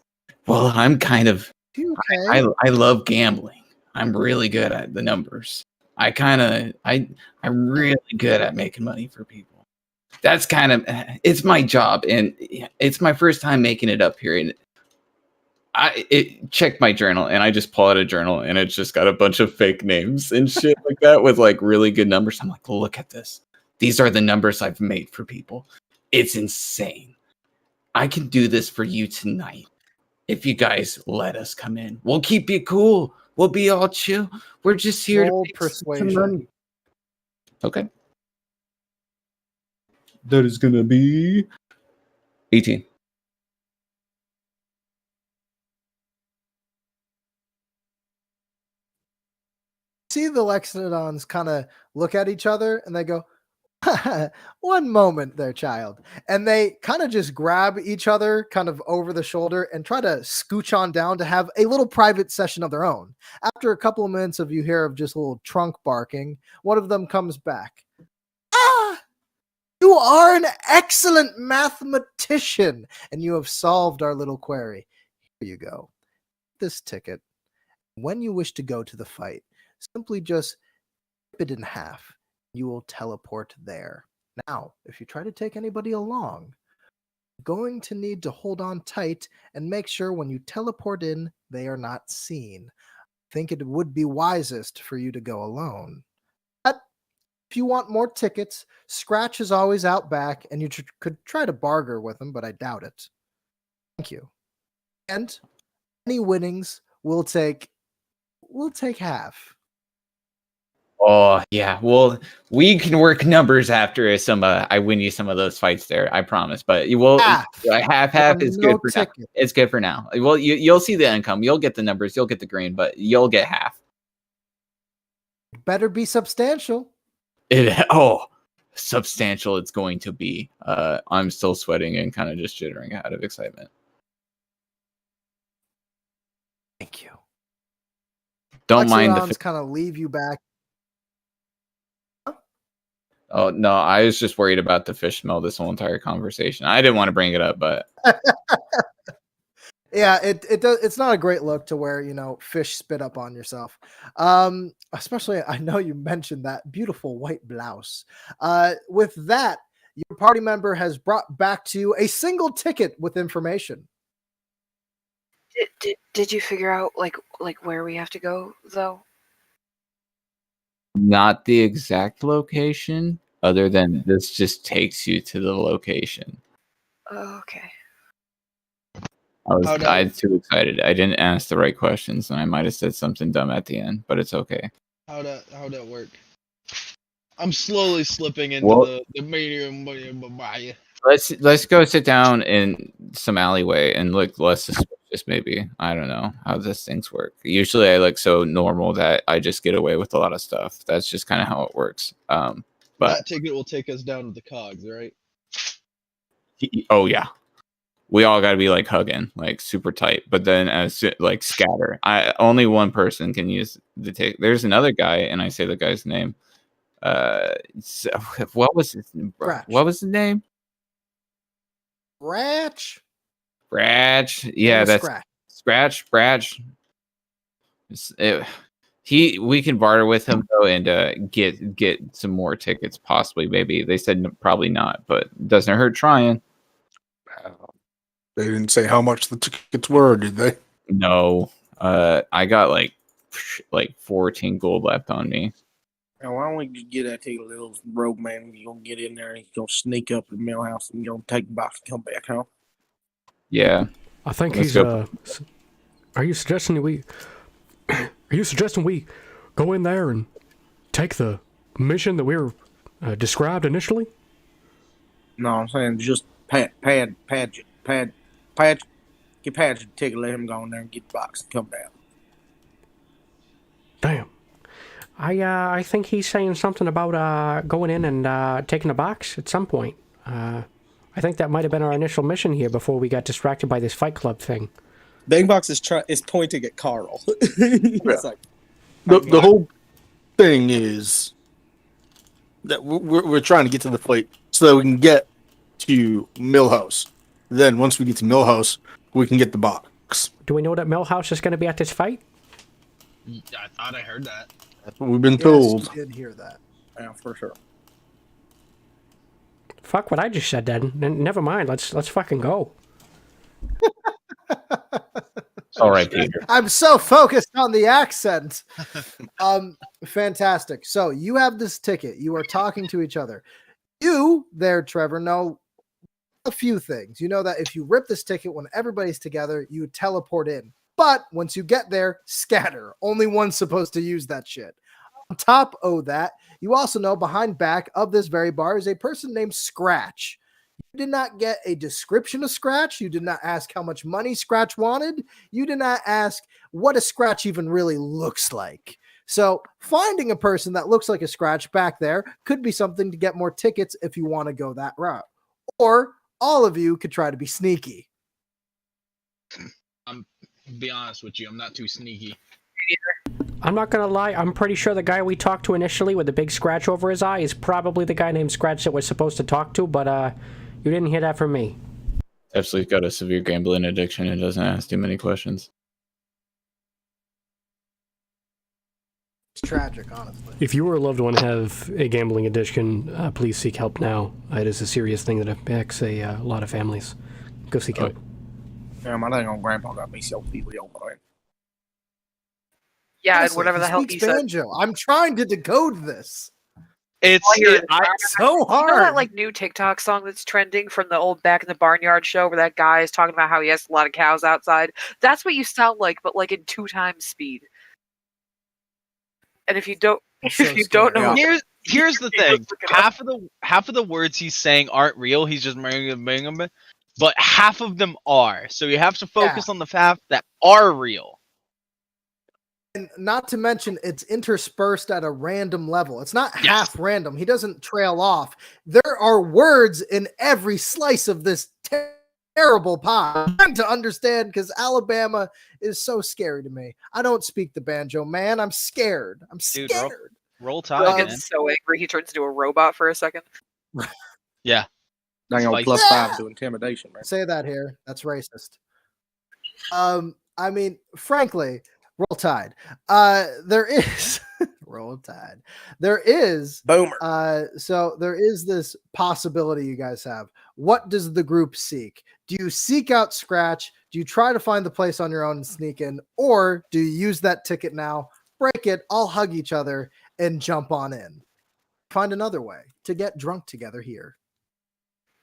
Well, I'm kind of Okay. I love gambling. I'm really good at the numbers. I'm really good at making money for people. That's it's my job, and it's my first time making it up here. And checked my journal, and I just pull out a journal, and it's just got a bunch of fake names and shit like that with like really good numbers. I'm like, look at this. These are the numbers I've made for people. It's insane. I can do this for you tonight. If you guys let us come in, we'll keep you cool. We'll be all chill. We're just here Roll to make persuasion. some money. Okay. That is going to be 18. See the Lexodons kind of look at each other and they go, one moment there, child. And they kind of just grab each other kind of over the shoulder and try to scooch on down to have a little private session of their own. After a couple of minutes of you hear of just a little trunk barking, one of them comes back. Ah! You are an excellent mathematician, and you have solved our little query. Here you go. This ticket. When you wish to go to the fight, simply just rip it in half. You will teleport there. Now, if you try to take anybody along, you're going to need to hold on tight and make sure when you teleport in, they are not seen. I think it would be wisest for you to go alone. But if you want more tickets, Scratch is always out back, and you could try to barter with him, but I doubt it. Thank you. And any winnings we'll take half. Oh yeah, well we can work numbers after I win you some of those fights there. I promise. But you will half is good for now. It's good for now. Well, you'll see the income. You'll get the numbers. You'll get the green, but you'll get half. Better be substantial. Substantial. It's going to be. I'm still sweating and kind of just jittering out of excitement. Thank you. Don't mind the kind of leave you back. Oh no, I was just worried about the fish smell this whole entire conversation. I didn't want to bring it up, but yeah, it does. It's not a great look to wear, fish spit up on yourself. Especially, I know you mentioned that beautiful white blouse. With that, your party member has brought back to you a single ticket with information. Did you figure out like where we have to go though? not the exact location, other than this just takes you to the location. Oh, okay. I was too excited. I didn't ask the right questions, and I might have said something dumb at the end, but it's okay. How'd that work? I'm slowly slipping into the medium. Let's go sit down in some alleyway and look less suspicious. Maybe I don't know how these things work. Usually, I look so normal that I just get away with a lot of stuff. That's just kind of how it works. But that ticket will take us down to the cogs, right? Oh yeah, we all got to be like hugging, like super tight. But then as like scatter, only one person can use the ticket. There's another guy, and I say the guy's name. What was his name? What was his name? Scratch. Yeah, that's Scratch. We can barter with him though and get some more tickets, possibly. Maybe they said probably not, but doesn't hurt trying. They didn't say how much the tickets were, did they? No, I got like 14 gold left on me. Now, why don't we just get that to a little rogue man? You're gonna get in there and you're gonna sneak up to the mill house and you're gonna take the box and come back, huh? Yeah. I think Let's he's. go. Are you suggesting we? Are you suggesting we go in there and take the mission that we were described initially? No, I'm saying just get Padgett a ticket, let him go in there and get the box and come down. Damn. I think he's saying something about going in and taking a box at some point. I think that might have been our initial mission here before we got distracted by this Fight Club thing. Bangbox is pointing at Carl. It's like, The whole thing is that we're trying to get to the fight so that we can get to Millhouse. Then once we get to Millhouse, we can get the box. Do we know that Millhouse is going to be at this fight? I thought I heard that. That's what we've been told. Yes, you did hear that. Yeah, for sure. Fuck what I just said then. Never mind. Let's fucking go. All right, Peter. I'm so focused on the accent. Fantastic. So you have this ticket. You are talking to each other. You there, Trevor, know a few things. You know that if you rip this ticket when everybody's together, you teleport in. But once you get there, scatter. Only one's supposed to use that shit. On top of that, you also know behind back of this very bar is a person named Scratch. You did not get a description of Scratch. You did not ask how much money Scratch wanted. You did not ask what a Scratch even really looks like. So finding a person that looks like a Scratch back there could be something to get more tickets if you want to go that route. Or all of you could try to be sneaky. Be honest with you, I'm not too sneaky. I'm not going to lie. I'm pretty sure the guy we talked to initially with the big scratch over his eye is probably the guy named Scratch that we're supposed to talk to, but you didn't hear that from me. Absolutely got a severe gambling addiction and doesn't ask too many questions. It's tragic, honestly. If you or a loved one have a gambling addiction, please seek help now. It is a serious thing that affects a lot of families. Go seek help. Damn, I think old Grandpa got me so people right? Yeah, and Honestly, whatever he the hell speaks he said. banjo. I'm trying to decode this. It's so hard. You know that like new TikTok song that's trending from the old Back in the Barnyard show where that guy is talking about how he has a lot of cows outside? That's what you sound like, but like in 2 times speed. And if you don't know, here's the thing: half of the words he's saying aren't real. He's just but half of them are. So you have to focus on the half that are real. And not to mention, it's interspersed at a random level. It's not half random. He doesn't trail off. There are words in every slice of this terrible pie. I'm trying to understand because Alabama is so scary to me. I don't speak the banjo, man. I'm scared. I'm scared. Dude, roll Doug Tide, man. gets so angry he turns into a robot for a second. Yeah. Dang old Spicy. +5 to intimidation, man. Say that here. That's racist. I mean, frankly, roll Tide. There is roll Tide. There is Boomer. So there is this possibility you guys have. What does the group seek? Do you seek out Scratch? Do you try to find the place on your own and sneak in? Or do you use that ticket now, break it, all hug each other, and jump on in? Find another way to get drunk together here.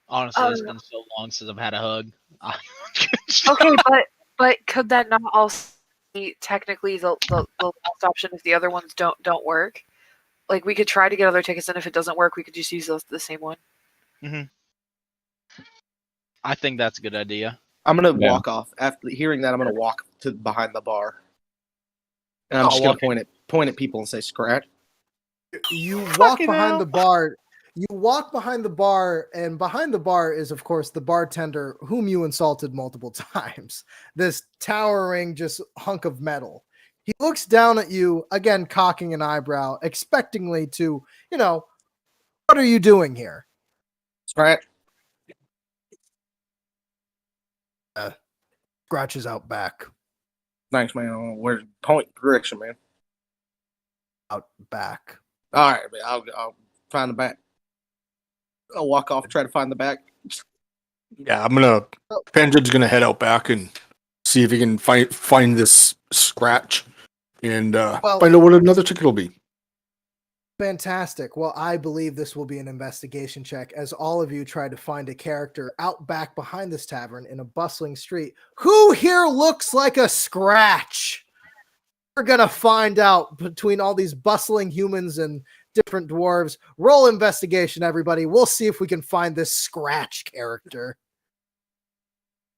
Honestly, it's been so long since I've had a hug. Okay, but could that not also be technically the last option if the other ones don't work? Like we could try to get other tickets, and if it doesn't work, we could just use the same one. Mm-hmm. I think that's a good idea. I'm gonna walk off after hearing that. I'm gonna walk to behind the bar, and I'm just gonna point at people and say "Scratch." You walk behind the bar. You walk behind the bar, and behind the bar is, of course, the bartender whom you insulted multiple times. This towering just hunk of metal. He looks down at you, again, cocking an eyebrow, expectingly to, what are you doing here? Scratch. Scratch is out back. Thanks, man. Where's point direction, man? Out back. All right, man. I'll find the back. I'll walk off and try to find the back. Yeah, Panjid's gonna head out back and see if he can find this Scratch and find out what another ticket will be. Fantastic. Well, I believe this will be an investigation check as all of you try to find a character out back behind this tavern in a bustling street. Who here looks like a Scratch? We're going to find out between all these bustling humans and different dwarves. Roll investigation, everybody. We'll see if we can find this Scratch character.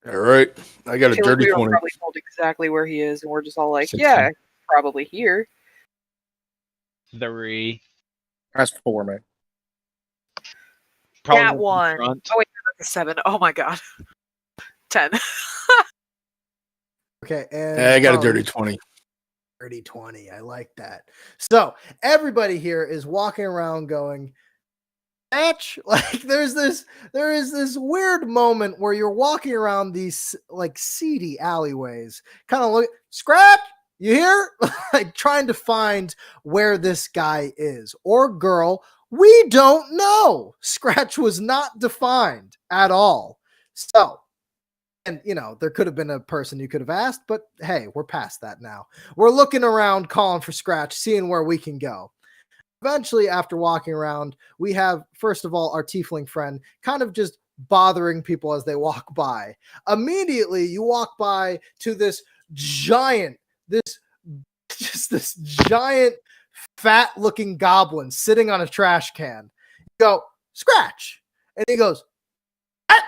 All right. I got a I feel like dirty we were 20. probably told exactly where he is, and we're just all like, 16. yeah, probably here. 3. That's 4, man. Probably That in one. front. Oh, wait, that's a 7. Oh, my God. 10. Okay. And I got a dirty 20. Dirty 20. I like that. So everybody here is walking around going, Scratch. Like there is this weird moment where you're walking around these like seedy alleyways, kind of look, Scratch, you here? Like trying to find where this guy is or girl. We don't know. Scratch was not defined at all. So, and there could have been a person you could have asked, but hey, we're past that now. We're looking around, calling for Scratch, seeing where we can go. Eventually, after walking around, we have, first of all, our tiefling friend kind of just bothering people as they walk by. Immediately, you walk by to this giant, this giant, fat-looking goblin sitting on a trash can. You go, Scratch. And he goes, ah!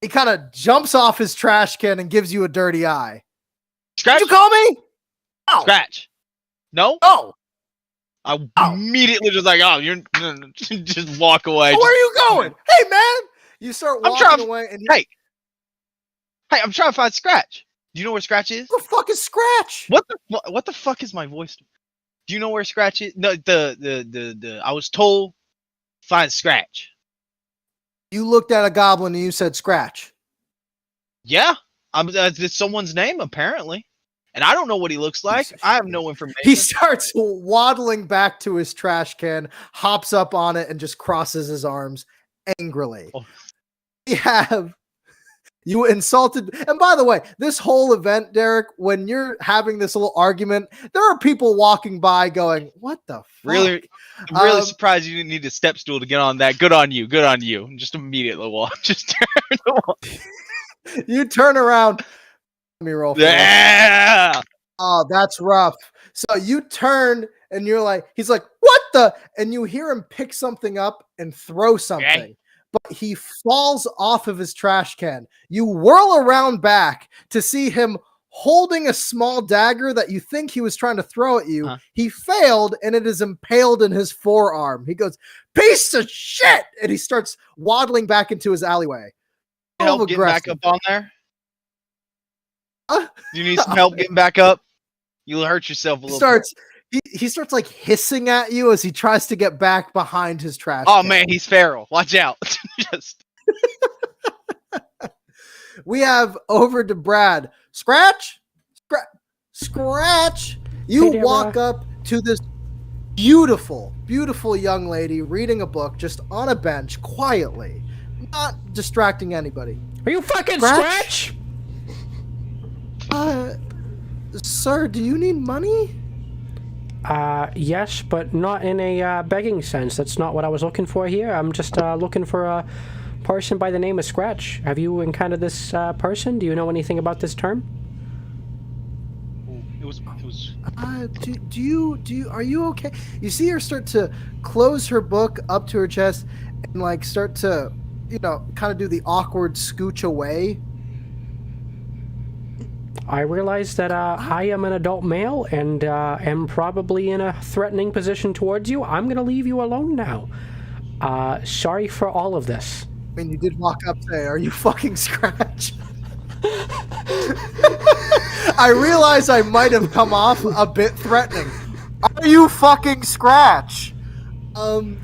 He kind of jumps off his trash can and gives you a dirty eye. Scratch? Did you call me? No. Scratch. No? No. I immediately just like, oh, you're just walk away. Where are you going? Hey, man. You start walking away. And hey, I'm trying to find Scratch. Do you know where Scratch is? Who the fuck is Scratch? What the fuck is my voice? Do you know where Scratch is? No, the I was told find Scratch. You looked at a goblin and you said Scratch. Yeah, it's someone's name apparently, and I don't know what he looks like. I have no information. He starts waddling back to his trash can, hops up on it, and just crosses his arms angrily. Oh. We have you insulted. And by the way, this whole event, Derek, when you're having this little argument, there are people walking by going, "What the fuck?" Really, I'm really surprised you didn't need a step stool to get on that. Good on you. Good on you. Just immediately walk. Just turn around. You turn around. Let me roll. Yeah. Oh, that's rough. So you turn and you're like, he's like, "What the?" And you hear him pick something up and throw something. Okay. But he falls off of his trash can. You whirl around back to see him holding a small dagger that you think he was trying to throw at you. Huh. He failed, and it is impaled in his forearm. He goes, "Piece of shit!" And he starts waddling back into his alleyway. Help getting back up on there? You need some help getting back up? You'll hurt yourself a little bit. He starts like hissing at you as he tries to get back behind his trash. Oh man, he's feral. Watch out. We have over to Brad. Scratch. You walk up to this beautiful young lady reading a book just on a bench quietly, not distracting anybody. Are you fucking Scratch? Sir, do you need money? Yes, but not in a begging sense. That's not what I was looking for here. I'm just looking for a person by the name of Scratch. Have you encountered this person? Do you know anything about this term? It was. Do you? Are you okay? You see her start to close her book up to her chest and like start to, kind of do the awkward scooch away. I realize that I am an adult male and am probably in a threatening position towards you. I'm going to leave you alone now. Sorry for all of this. I mean, you did walk up and say, "Are you fucking Scratch?" I realize I might have come off a bit threatening. Are you fucking Scratch? You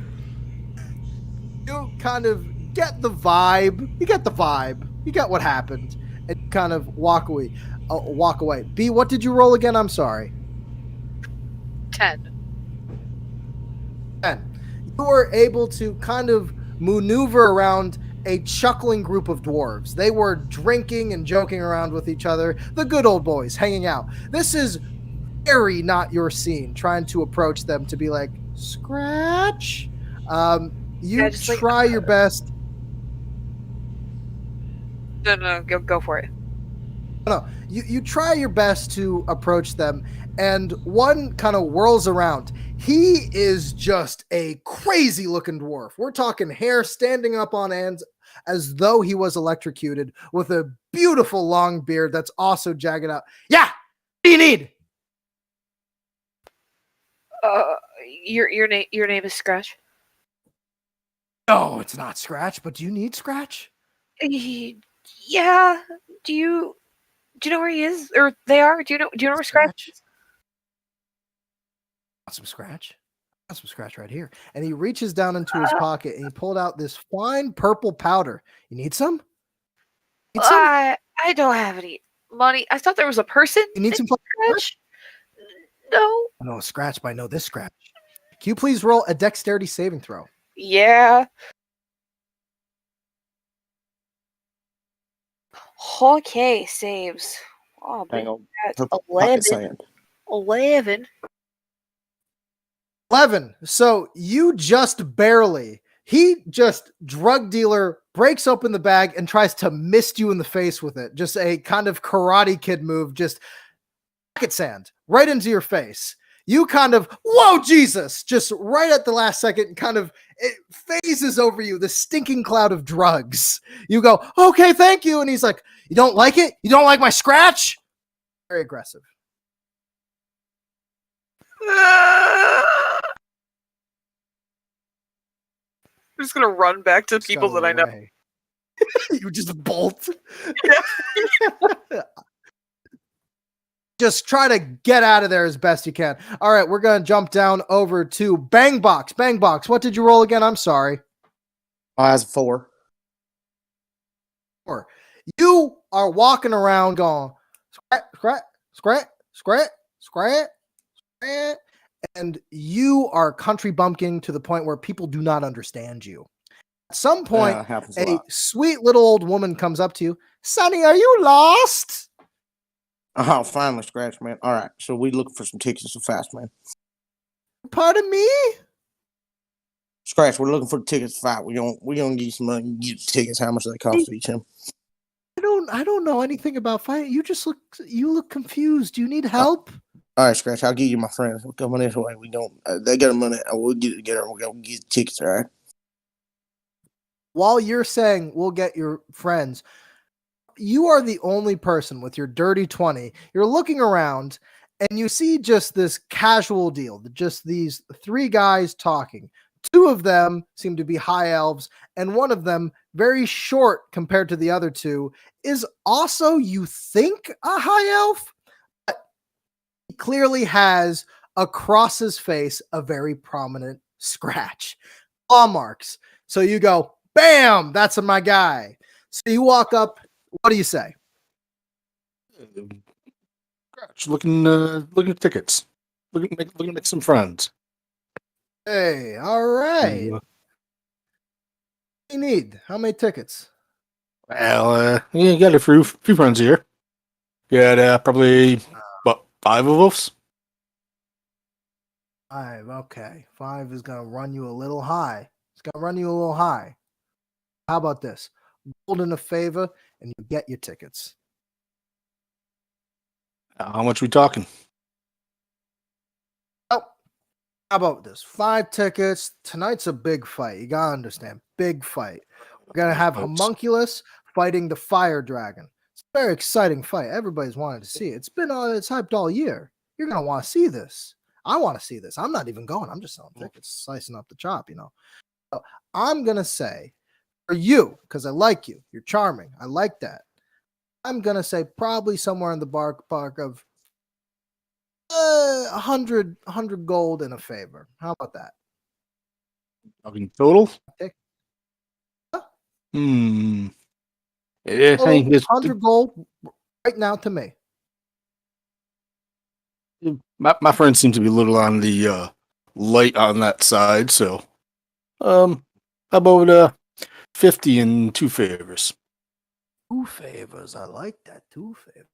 kind of get the vibe. You get the vibe. You get what happened. And kind of walk away. B, what did you roll again? I'm sorry. 10. You were able to kind of maneuver around a chuckling group of dwarves. They were drinking and joking around with each other. The good old boys hanging out. This is very not your scene, trying to approach them to be like, Scratch. You Yeah, just like- try your best. No, go for it. No, you try your best to approach them, and one kind of whirls around. He is just a crazy looking dwarf. We're talking hair standing up on ends as though he was electrocuted, with a beautiful long beard that's also jagged out. Yeah, what do you need? Your name is Scratch. No, it's not Scratch, but do you need Scratch? Yeah. Do you know where he is, or they are? Do you know where Scratch is? Want some Scratch? Got some Scratch right here. And he reaches down into his pocket and he pulled out this fine purple powder. You need some? Need some? I don't have any money. I thought there was a person. You need some Scratch? No. No, Scratch, but I know this Scratch. Can you please roll a dexterity saving throw? Yeah. Okay, saves. Oh, Hang on. that's Purple pocket 11. sand. 11. 11. So you just barely. He just drug dealer breaks open the bag and tries to mist you in the face with it. Just a kind of Karate Kid move. Just pocket sand right into your face. You kind of, whoa, Jesus, just right at the last second, kind of it phases over you, the stinking cloud of drugs. You go, okay, thank you. And he's like, you don't like it? You don't like my Scratch? Very aggressive. I'm just gonna run back to people that I know. You just bolt. Just try to get out of there as best you can. All right, we're going to jump down over to Bang Box. Bang Box, what did you roll again? I'm sorry. I was 4. 4. You are walking around going, scrat, scrat, scrat, scrat, scrat, scrat, and you are country bumpkin to the point where people do not understand you. At some point, a sweet little old woman comes up to you. Sonny, are you lost? Oh, finally, Scratch, man. All right, so we looking for some tickets so fast, man. Pardon me? Scratch, we're looking for the tickets to fight. We're gonna give you some money. Get the tickets. How much do they cost each? Him? I don't know anything about fighting. You look confused. Do you need help? All right, Scratch. I'll give you my friends. We're coming this way. We don't. They got money. We'll get it together. We'll go get the tickets. All right. While you're saying we'll get your friends, you are the only person with your dirty 20. You're looking around and you see just this casual deal, just these 3 guys talking. 2 of them seem to be high elves, and one of them, very short compared to the other 2, is also, you think, a high elf, but he clearly has across his face a very prominent scratch. Claw marks. So you go, bam, that's my guy. So you walk up. What do you say? Scratch, looking at tickets. Looking to make some friends. Hey, all right. What do you need? How many tickets? Well, you got a few friends here. Got probably about 5 of us. 5. Okay, 5 is gonna run you a little high. It's gonna run you a little high. How about this? Gold in a favor, and you get your tickets. How much we talking? Oh, how about this? 5 tickets. Tonight's a big fight. You gotta understand, big fight. We're gonna have Homunculus fighting the Fire Dragon. It's a very exciting fight. Everybody's wanted to see it. It's hyped all year. You're gonna want to see this. I want to see this. I'm not even going. I'm just selling tickets, slicing up the chop. So I'm gonna say for you, because I like you. You're charming. I like that. I'm gonna say probably somewhere in the park of 100 gold in a favor. How about that? Talking total? Yeah, hey, 100 gold right now to me. My friends seem to be a little on the light on that side, so how about 50 in 2 favors? 2 favors. I like that. 2 favors.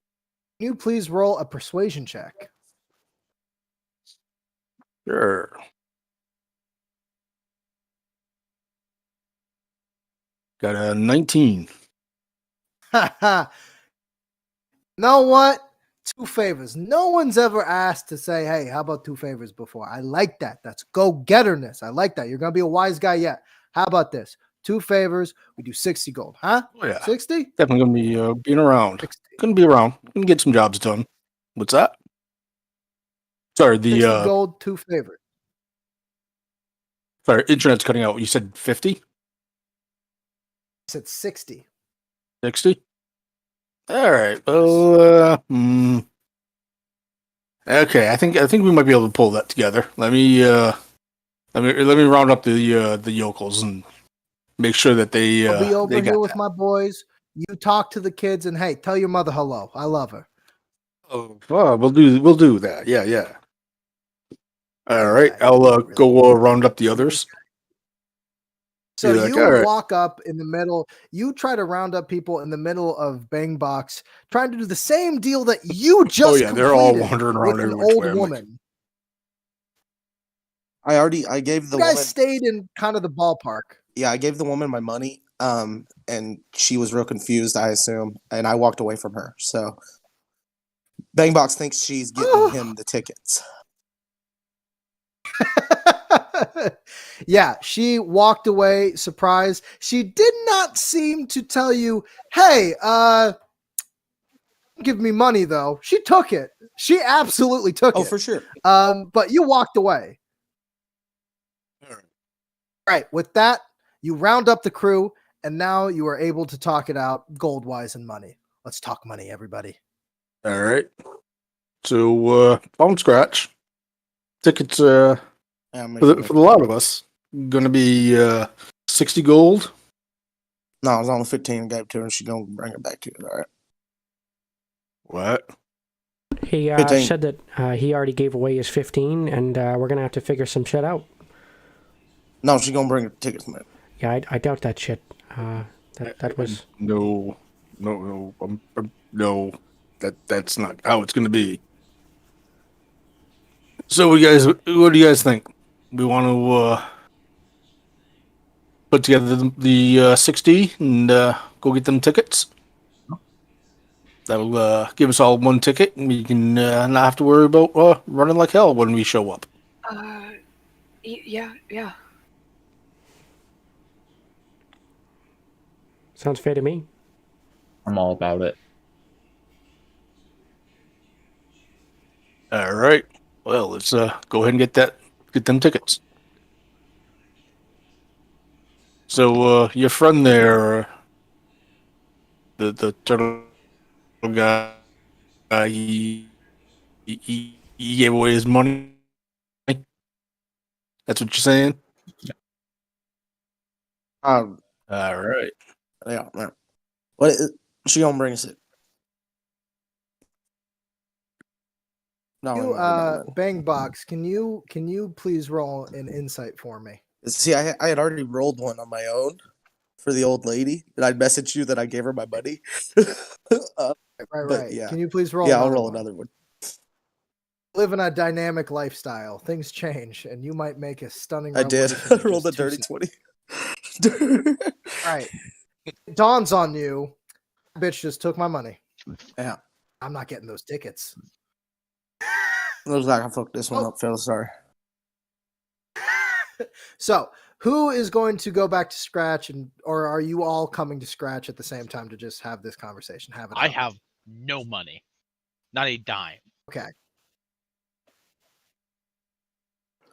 Can you please roll a persuasion check? Sure. Got a 19. Know what? 2 favors. No one's ever asked to say, hey, how about 2 favors before? I like that. That's go-getterness. I like that. You're going to be a wise guy yet. How about this? 2 favors. We do 60 gold. Huh? Oh, yeah. 60? Definitely going to be being around. 60. Going to be around. Going to get some jobs done. What's that? Sorry, 60 gold, 2 favors. Sorry, internet's cutting out. You said 50? I said 60. 60? All right. Well, okay. I think we might be able to pull that together. Let me round up the yokels and make sure that they. I'll be over they here got with that. my boys. You talk to the kids and hey, tell your mother hello. I love her. Oh, we'll do that. Yeah. All right. Yeah, I'll really go round up the others. So Be like, you all right. walk up in the middle. You try to round up people in the middle of Bang Box, trying to do the same deal that you just Oh yeah, they're all completed wandering around with an every which old way. I'm like, woman. I gave the You guys woman. stayed in kind of the ballpark. Yeah, I gave the woman my money. And she was real confused, I assume, and I walked away from her. So Bangbox thinks she's getting him the tickets. Yeah, she walked away surprised. She did not seem to tell you, hey, give me money though. She took it. She absolutely took it. Oh, for sure. But you walked away. All right, with that, you round up the crew, and now you are able to talk it out gold-wise and money. Let's talk money, everybody. all right. So phone scratch tickets for the lot of us gonna be 60 gold. No, I was on 15 and gave it to her, and she's gonna bring it back to you. All right. What? He 15. said that he already gave away his 15, and we're gonna have to figure some shit out. No, she's gonna bring the tickets, man. Yeah, I doubt that shit. That was No. No. That's not how it's gonna be. So, what do you guys think? We want to put together the 60 and go get them tickets. That'll give us all one ticket, and we can not have to worry about running like hell when we show up. Yeah. sounds fair to me. I'm all about it. All right. Well, let's go ahead and get them tickets. So your friend there, the turtle guy, he gave away his money. That's what you're saying? All right. Yeah. What is, she gonna bring us it? No, Bang Box, can you please roll an insight for me? See, I had already rolled one on my own for the old lady, and I messaged you that I gave her my money. Right. Yeah. Can you please roll? Yeah, I'll roll another one. Live in a dynamic lifestyle. Things change, and you might make a stunning. I did. revelation I in rolled a just 2 dirty seconds. 20. Right. It dawns on you, bitch just took my money. Yeah. I'm not getting those tickets. Looks like I fucked this one up, Phil. Sorry. So, who is going to go back to scratch, or are you all coming to scratch at the same time to just have this conversation? I have no money, not a dime. Okay.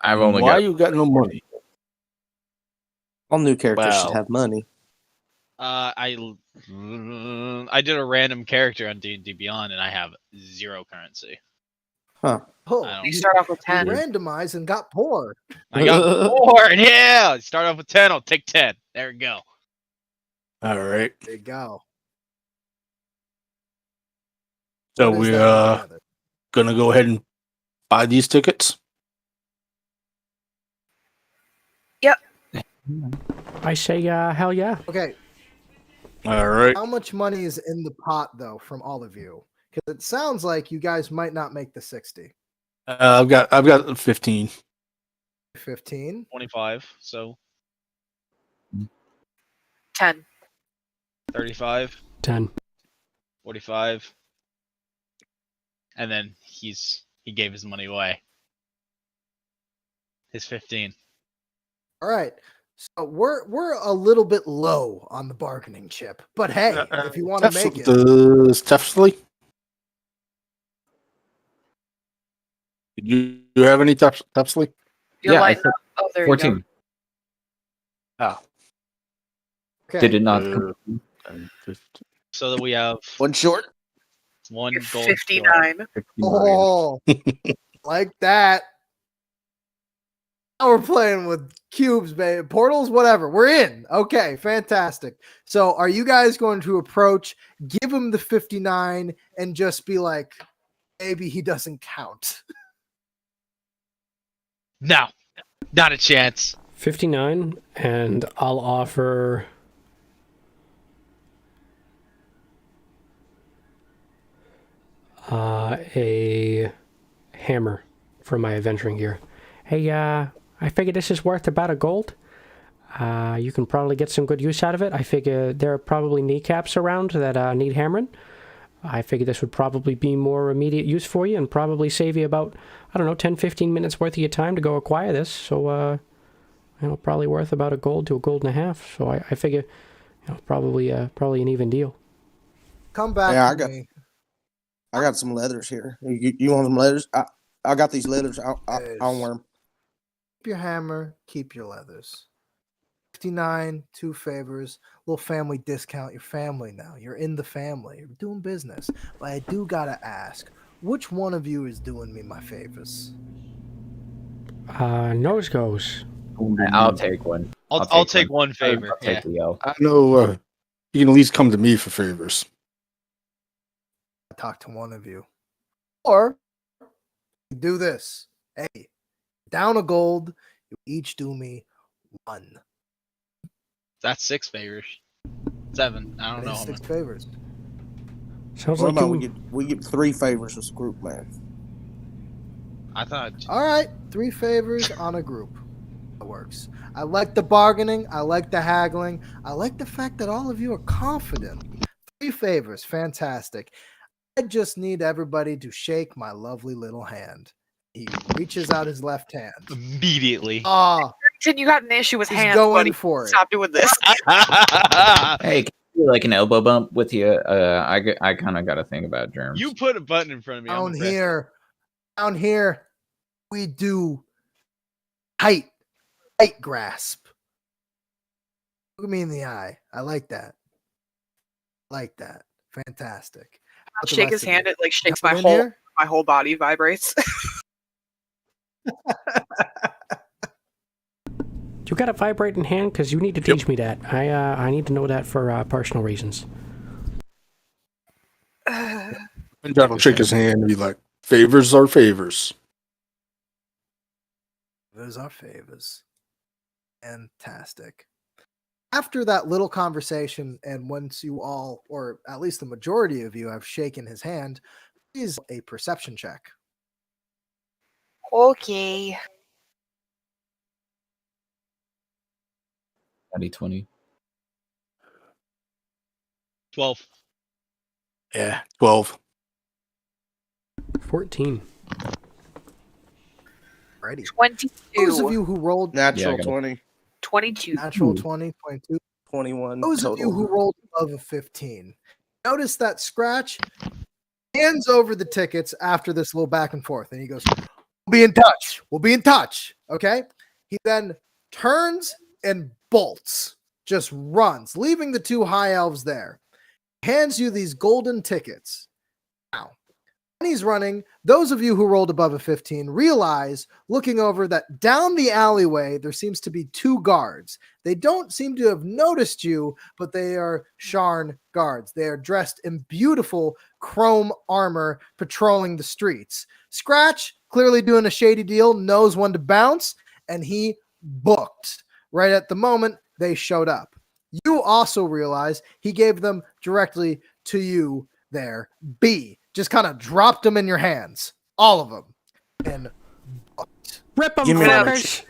I've only Why got. you got no money? All new characters should Well. have money. I did a random character on D&D Beyond, and I have 0 currency. Huh. Oh, You start off with 10. Randomized and got poor. I got 4. Yeah, start off with 10. I'll take 10. There we go. All right. There you go. So What is we're that together? gonna go ahead and buy these tickets. Yep. I say, hell yeah. Okay. All right. How much money is in the pot, though, from all of you? Because it sounds like you guys might not make the 60. I've got 15. 15? 25. So 10. 35, 10. 45, and then he gave his money away. His 15. All right. So we're a little bit low on the bargaining chip, but hey, if you want to make it, Tefsley? Did you have any Tefsley? You're Yeah, I lighting said up. Oh, there 14. you Oh. okay. Did it not come? So that we have One short. one go. gold. 59. Oh, like that. Now we're playing with cubes, baby. Portals, whatever. We're in. Okay, fantastic. So are you guys going to approach, give him the 59, and just be like, maybe he doesn't count? No, not a chance. 59, and I'll offer a hammer for my adventuring gear. Hey, I figure this is worth about a gold. You can probably get some good use out of it. I figure there are probably kneecaps around that need hammering. I figure this would probably be more immediate use for you and probably save you about, 10, 15 minutes worth of your time to go acquire this. So, probably worth about a gold to a gold and a half. So I figure, probably an even deal. Come back Yeah, to me. I got some leathers here. You want some leathers? I got these leathers. I'll wear them. Keep your hammer, keep your leathers. 59, 2 favors, little family discount. Your family now. You're in the family. You're doing business. But I do gotta ask, which one of you is doing me my favors? Nose goes. I'll take one. I'll take one favor. I'll take Leo. I know you can at least come to me for favors. I talk to one of you. Or do this. Hey, down a gold, you each do me 1. That's 6 favors. 7. I don't That know. is 6 favors. Sounds What like about you... we get 3 favors as a group, man? I thought. All right, 3 favors on a group. That works. I like the bargaining. I like the haggling. I like the fact that all of you are confident. 3 favors. Fantastic. I just need everybody to shake my lovely little hand. He reaches out his left hand. Immediately. Ah, Harrington, you got an issue with he's hands, going buddy. for it. Stop doing this. Hey, can you do like an elbow bump with you? I kind of got to think about germs. You put a button in front of me. I'm Down here, we do tight grasp. Look at me in the eye. I like that. Fantastic. I'll shake his hand. It like shakes Come my in whole here? my whole body vibrates. You got a vibrating hand? Because you need to teach me that. I need to know that for personal reasons. And John will shake his hand and be like, favors are favors. Those are favors. Fantastic. After that little conversation, and once you all, or at least the majority of you, have shaken his hand, please a perception check. Okay. 2020. 12. Yeah, 12. 14. Ready. 22. Those of you who rolled Natural I got it. 20, 22. natural 20, 22. 21 Those of you total. who rolled above a 15, notice that Scratch hands over the tickets after this little back and forth, and he goes, "We'll be in touch. We'll be in touch." Okay. He then turns and bolts, just runs, leaving the 2 high elves there. Hands you these golden tickets. Now, when he's running, those of you who rolled above a 15 realize, looking over, that down the alleyway there seems to be 2 guards. They don't seem to have noticed you, but they are Sharn guards. They are dressed in beautiful chrome armor, patrolling the streets. Scratch, clearly doing a shady deal, knows when to bounce, and he booked right at the moment they showed up. You also realize he gave them directly to you there. B just kind of dropped them in your hands, all of them, and booked. Rip them, Give me that. fuckers!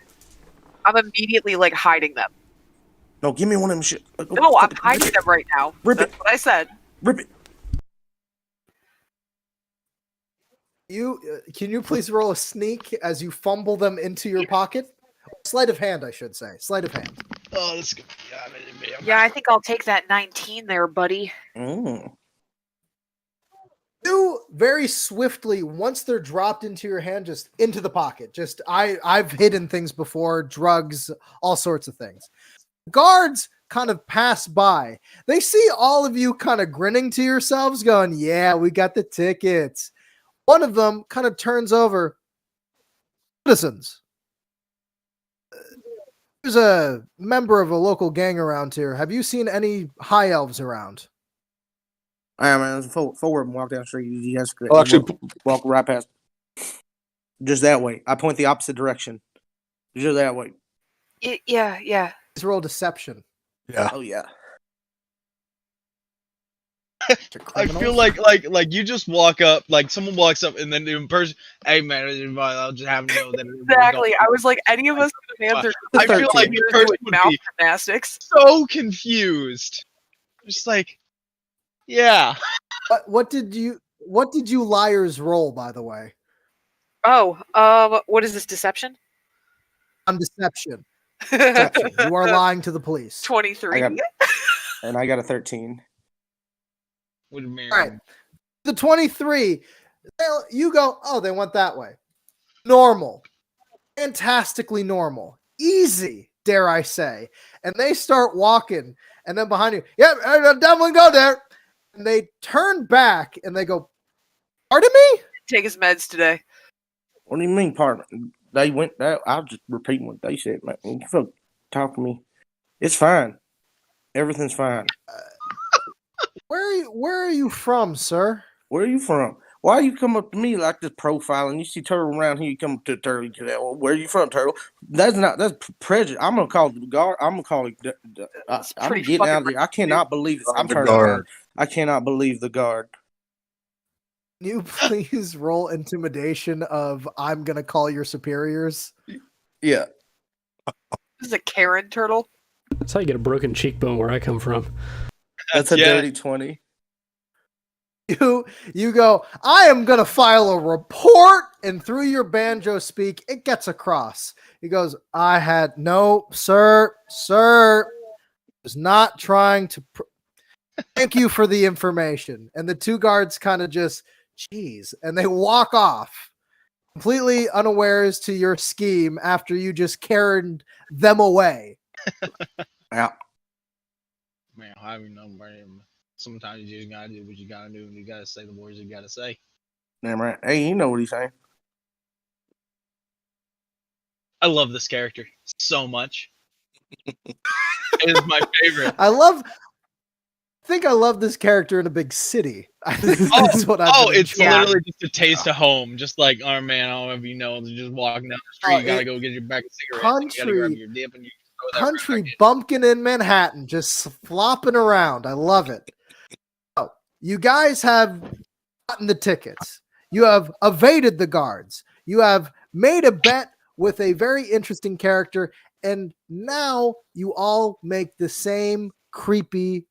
I'm immediately like hiding them. 'Cause, like, I don't want them to know. Those of you who rolled above a 15, notice that Scratch hands over the tickets after this little back and forth, and he goes, "We'll be in touch. We'll be in touch." Okay. He then turns and bolts, just runs, leaving the 2 high elves there. Hands you these golden tickets. Now, when he's running, those of you who rolled above a 15 realize, looking over, that down the alleyway there seems to be 2 guards. They don't seem to have noticed you, but they are Sharn guards. They are dressed in beautiful chrome armor, patrolling the streets. Scratch, clearly doing a shady deal, knows when to bounce, and he booked right at the moment they showed up. You also realize he gave them directly to you there. B just kind of dropped them in your hands, all of them, and booked. No, give me one of them shit. No, I'm hiding them right now. Rip That's it. what I said. Rip it. Can you please roll a sneak as you fumble them into your pocket? Sleight of hand, I should say. Sleight of hand. Oh, that's good. Yeah, I think I'll take that 19 there, buddy. Mm. You very swiftly, once they're dropped into your hand, just into the pocket. Just I've hidden things before, drugs, all sorts of things. Guards kind of pass by. They see all of you kind of grinning to yourselves, going, "Yeah, we got the tickets." One of them kind of turns over. Citizens, there's a member of a local gang around here. Have you seen any high elves around? I man, forward and walk down the street. You guys Oh, actually, walk right past. Just that way. I point the opposite direction. Just that way. Yeah. Let's roll deception. yeah. Oh yeah. I feel like you just walk up, like someone walks up, and then the person, hey man, I'll just have you know that. Exactly. I was like, any of us could have answered. I feel like the person doing would mouth be gymnastics. so confused. Just like, yeah. What did you liars roll, by the way? Oh, what is this, deception? On deception. Deception. You are lying to the police. 23. And I got a 13. All right. The 23, you go, oh, they went that way. Normal. Fantastically normal. Easy, dare I say. And they start walking, and then behind you, yep, I'll definitely go there. And they turn back, and they go, pardon me? Take his meds today. What do you mean, partner? They went that. I'll just repeat what they said, man. You fuck talk to me. It's fine. Everything's fine. Where are you from, sir? Where are you from? Why you come up to me like this profiling? You see Turtle around here, you come to Turtle. You say, well, where are you from, Turtle? That's prejudice. I'm gonna call the guard. I'm gonna call it. I'm getting out of there. I cannot believe this. I'm turning around. I cannot believe the guard. Can you please roll intimidation of I'm gonna call your superiors? Yeah. This is a Karen turtle. That's how you get a broken cheekbone where I come from. That's a dirty 20. You go, I am gonna file a report, and through your banjo speak, it gets across. He goes, I had no, sir, was not trying to. Thank you for the information. And the two guards kind of just, geez, and they walk off, completely unawares to your scheme after you just carried them away. Yeah. Man, I don't know, man. Sometimes you just gotta do what you gotta do, and you gotta say the words you gotta say. Damn right. Hey, you know what he's saying. I love this character so much. It is my favorite. I think I love this character in a big city. I think that's what it's literally just a taste of home. Just like, oh man, I don't know if you know, just walking down the street, you gotta go get your bag of cigarettes, you gotta grab your dip, and you throw that country bumpkin in Manhattan, just flopping around. I love it. So, you guys have gotten the tickets. You have evaded the guards. You have made a bet with a very interesting character, and now you all make the same creepy,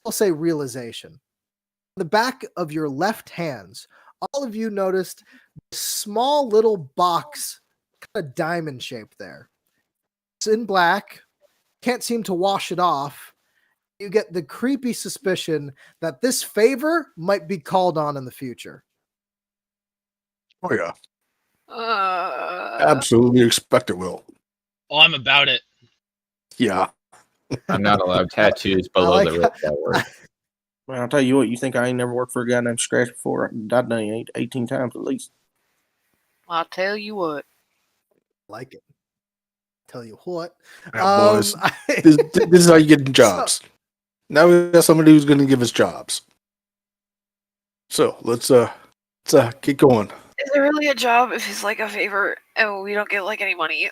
I'll say, realization. The back of your left hands, all of you noticed a small little box, kind of diamond shaped there. It's in black, can't seem to wash it off. You get the creepy suspicion that this favor might be called on in the future. Oh yeah. Absolutely expect it will. Oh, I'm about it. Yeah. I'm not allowed tattoos below the wrist that work. Man, I'll tell you what, you think I ain't never worked for a guy named Scratch before? I've done it 18 times at least. I'll tell you what. Like it. Tell you what. Yeah, boys. This is how you get jobs. Now we got somebody who's going to give us jobs. So let's get going. Is there really a job if it's like a favor and we don't get like any money?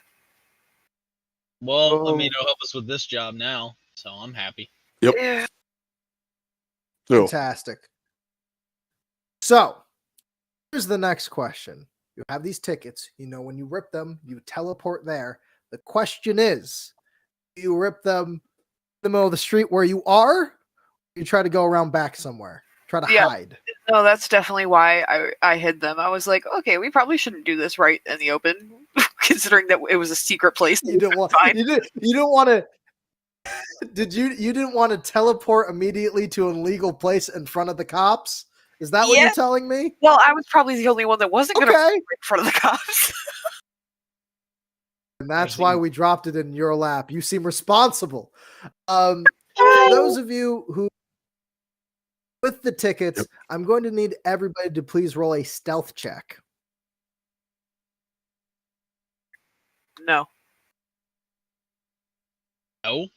Well, I mean, it'll help us with this job now, so I'm happy. Yep. Yeah. So, fantastic. So, here's the next question. You have these tickets. You know, when you rip them, you teleport there. The question is, do you rip them the middle of the street where you are? You try to go around back somewhere. Try to hide. No, that's definitely why I hid them. I was like, okay, we probably shouldn't do this right in the open, considering that it was a secret place. You didn't want. You didn't want to. Did you? You didn't want to teleport immediately to an illegal place in front of the cops? Is that what you're telling me? Well, I was probably the only one that wasn't going to Okay. in front of the cops. And that's why we dropped it in your lap. You seem responsible. For those of you who with the tickets, I'm going to need everybody to please roll a stealth check. No. No.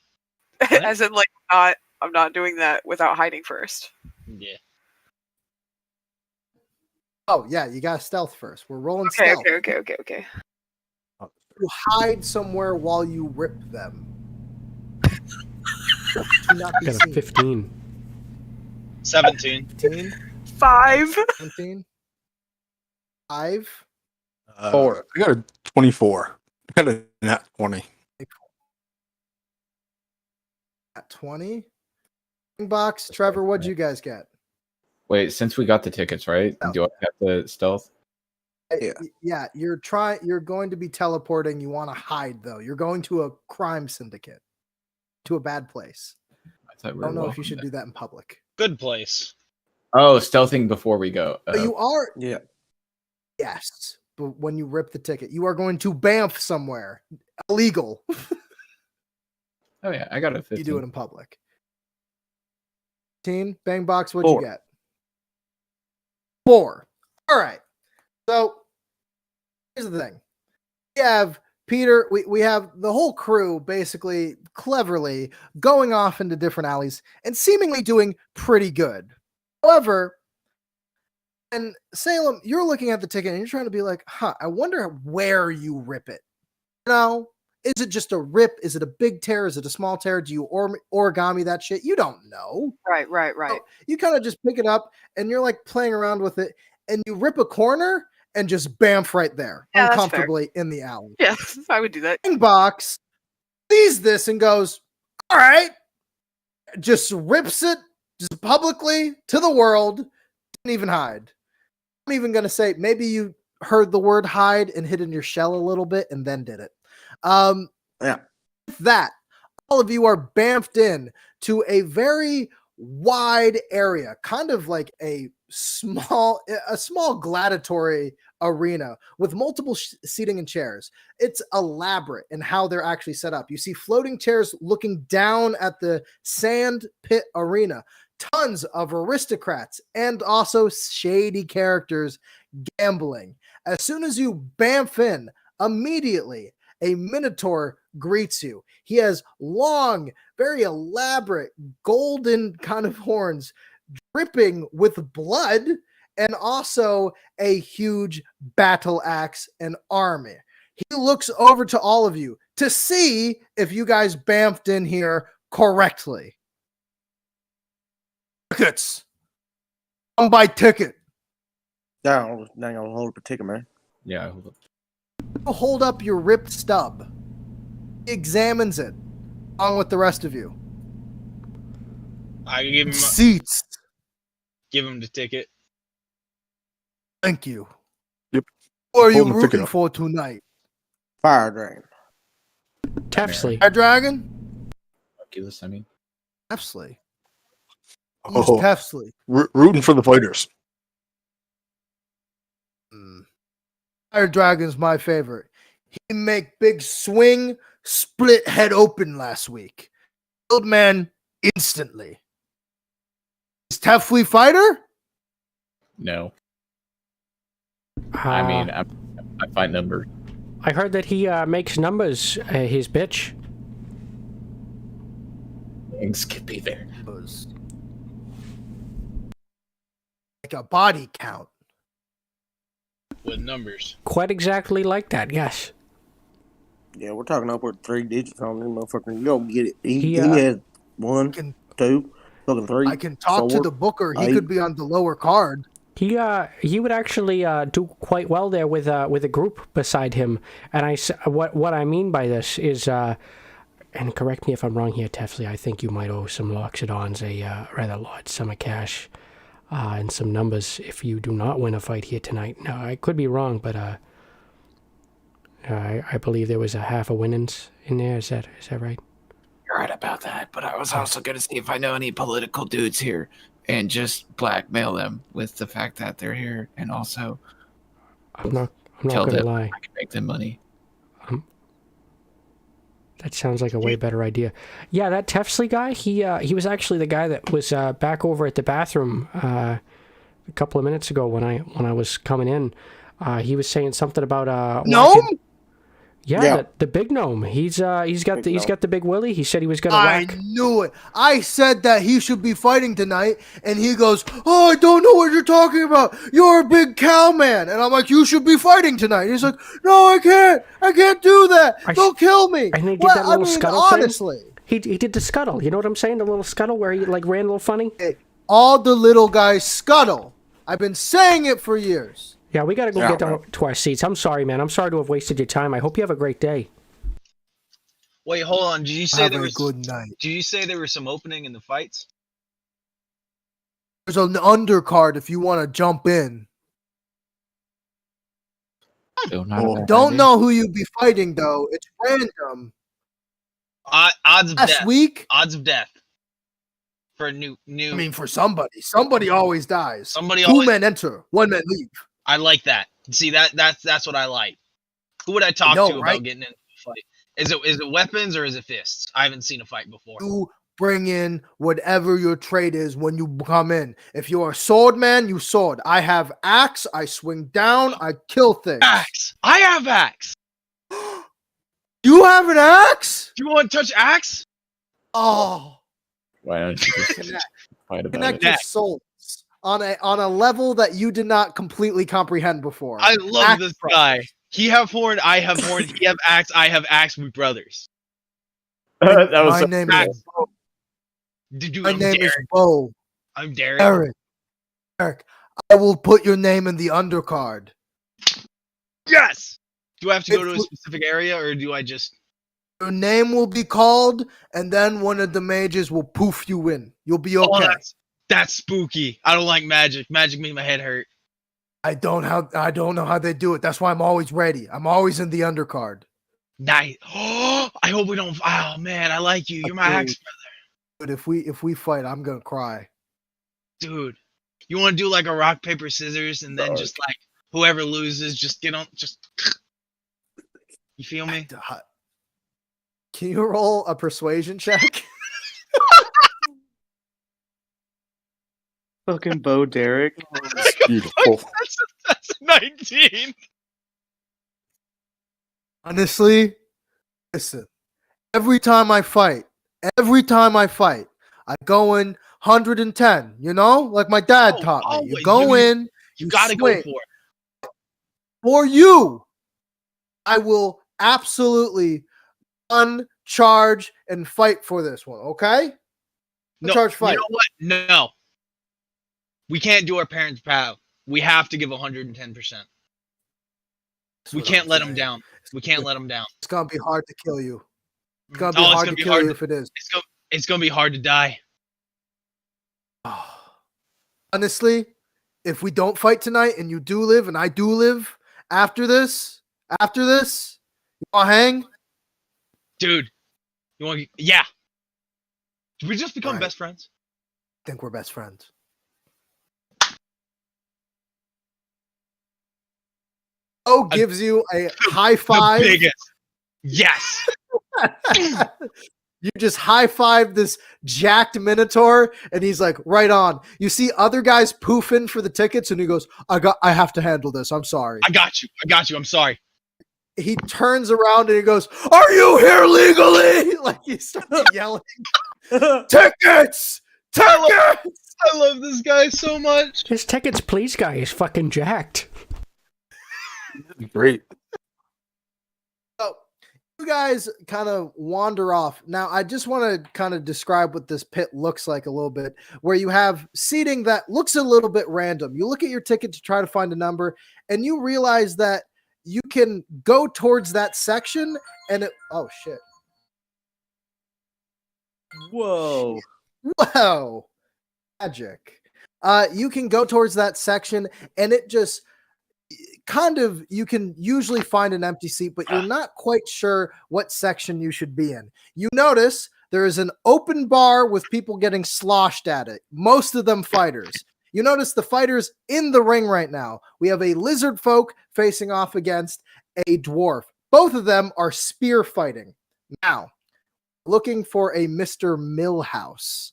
As in, like, I'm not doing that without hiding first. Yeah. Oh yeah, you got stealth first. We're rolling stealth. Okay. You hide somewhere while you rip them. To not be Got a seen. 15. 17. 15. 5. 17. 5. 4. I got a 24. I got a nat 20. At 20. Box, Trevor, what'd you guys get? Wait, since we got the tickets, right? Do I have the stealth? Yeah, you're going to be teleporting. You want to hide though. You're going to a crime syndicate, to a bad place. I don't know if you should do that in public. Good place. Oh, stealthing before we go. But you are. Yeah. Yes, but when you rip the ticket, you are going to Banff somewhere illegal. Oh yeah, I got a 15. You do it in public. 15. Bang box. What'd you get? 4. All right. So here's the thing. We have Peter, we have the whole crew basically cleverly going off into different alleys and seemingly doing pretty good. However, and Salem, you're looking at the ticket and you're trying to be like, I wonder where you rip it. You know, is it just a rip? Is it a big tear? Is it a small tear? Do you origami that shit? You don't know. Right. So you kind of just pick it up and you're like playing around with it and you rip a corner and just bamf right there, uncomfortably in the alley. Yeah, I would do that. Box sees this and goes, all right, just rips it just publicly to the world, didn't even hide. I'm even going to say maybe you heard the word hide and hid in your shell a little bit and then did it. Yeah. With that, all of you are bamfed in to a very wide area, kind of like a small gladiatory arena with multiple seating and chairs. It's elaborate in how they're actually set up. You see floating chairs looking down at the sand pit arena, tons of aristocrats and also shady characters gambling. As soon as you bamf in, immediately a minotaur greets you. He has long, very elaborate golden kind of horns dripping with blood and also a huge battle axe and armor. He looks over to all of you to see if you guys bamfed in here correctly. Tickets. Come by ticket. Dang, I'll hold up a ticket, man. Yeah. Hold up your ripped stub. He examines it along with the rest of you. I give him seats. Give him the ticket. Thank you. Yep. Who are you rooting for tonight? Fire Dragon. Tefsley. Fire Dragon? Oculus, I mean. Tefsley. Oh, Who's Tefsley? Rooting for the fighters. Fire Dragon's my favorite. He make big swing, split head open last week. Killed man instantly. Is Tefsley fighter? No. I mean, I find numbers. I heard that he makes numbers, his bitch. Things could be there. Like a body count. With numbers. Quite exactly like that, yes. Yeah, we're talking upward 3 digits on this motherfucker. You don't get it. He had 1, 2, fucking 3. I can talk to the booker. He could be on the lower card. He would actually do quite well there with a group beside him. And what I mean by this is and correct me if I'm wrong here, Tefsley, I think you might owe some Loxodons a rather large sum of cash and some numbers if you do not win a fight here tonight. Now, I could be wrong, but I believe there was a half a winnings in there. Is that right? You're right about that, but I was also going to see if I know any political dudes here and just blackmail them with the fact that they're here, and also I'm not tell going to them lie. I can make them money. That sounds like a way better idea. Yeah, that Tefsley guy, he was actually the guy that was back over at the bathroom a couple of minutes ago when I was coming in. He was saying something about Gnome? Yeah, the big gnome. He's got the big willy. He said he was gonna whack. I knew it. I said that he should be fighting tonight, and he goes, "Oh, I don't know what you're talking about. You're a big cow man." And I'm like, "You should be fighting tonight." He's like, "No, I can't. I can't do that. Don't kill me." And he did that little scuttle honestly, thing. He did the scuttle. You know what I'm saying? The little scuttle where he like ran a little funny. All the little guys scuttle. I've been saying it for years. Yeah, we got to go get down to our seats. I'm sorry, man. I'm sorry to have wasted your time. I hope you have a great day. Wait, hold on. Did you say Have there a was good night. Did you say there was some opening in the fights? There's an undercard if you want to jump in. Don't know who you'd be fighting though. It's random. Odds of Last death. week? Odds of death. For new. I mean, for somebody. Somebody always dies. Somebody Two always. men enter, one man leave. I like that. See that's what I like. Who would I talk to about getting into a fight? Is it weapons or is it fists? I haven't seen a fight before. You bring in whatever your trade is when you come in. If you're a sword man, you sword. I have axe. I swing down. I kill things. Axe. I have axe. You have an axe? Do you want to touch axe? Oh. Why don't you just fight about Connect it? with souls on a level that you did not completely comprehend before. I love this guy. He have horn. I have horn. He have axe. I have axe. We brothers. That was My so name cool. is Bo. Dude, My I'm name is Derek. Bo. I'm Derek. Eric, I will put your name in the undercard. Yes. Do I have to go to a specific area or do I just? Your name will be called, and then one of the mages will poof you in. You'll be okay. Oh, that's spooky. I don't like magic. Magic made my head hurt. I don't know how they do it. That's why I'm always ready. I'm always in the undercard. Nice. Oh, I hope we don't. Oh man, I like you. You're my axe brother. But if we fight, I'm gonna cry. Dude, you want to do like a rock paper scissors, and then just like whoever loses, just get on. Just you feel me? Can you roll a persuasion check? Fucking Bo Derek. Beautiful. That's 19. Honestly, listen. Every time I fight, I go in 110. You know, like my dad taught me. Always. You go in. You gotta swing. go for it. For you, I will absolutely uncharge and fight for this one. Okay? No, Charge fight. You know what? No. We can't do our parents proud. We have to give 110%. We can't let them down. We can't let them down. It's gonna be hard to kill you. It's gonna be hard to kill you if it is. It's gonna be hard to die. Honestly, if we don't fight tonight and you do live and I do live after this, you wanna hang? Dude, you want? Yeah. Did we just become best friends? I think we're best friends. Gives you a high five. The biggest. Yes. You just high five this jacked Minotaur, and he's like, right on. You see other guys poofing for the tickets, and he goes, I have to handle this. I'm sorry. I got you. I'm sorry. He turns around and he goes, are you here legally? Like he starts yelling. Tickets! Tickets! I love this guy so much. His tickets please guy is fucking jacked. Great. So you guys kind of wander off. Now, I just want to kind of describe what this pit looks like a little bit, where you have seating that looks a little bit random. You look at your ticket to try to find a number, and you realize that you can go towards that section, and oh shit. Whoa. Whoa. Magic. You can go towards that section, and it just kind of, you can usually find an empty seat, but you're not quite sure what section you should be in. You notice there is an open bar with people getting sloshed at it, most of them fighters. You notice the fighters in the ring right now. We have a lizard folk facing off against a dwarf. Both of them are spear fighting. Now, looking for a Mr. Millhouse.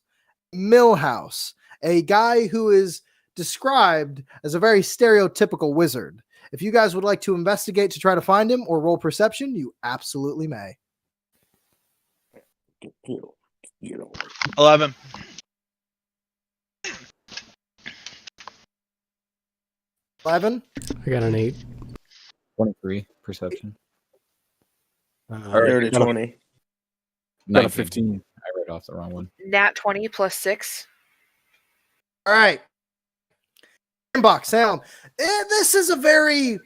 Millhouse, a guy who is described as a very stereotypical wizard. If you guys would like to investigate to try to find him or roll perception, you absolutely may. 11. 11. I got an 8. 23 perception. Dirty 20. Got a 15. I read off the wrong one. Nat 20 plus 6. All right. Inbox sound. This is a very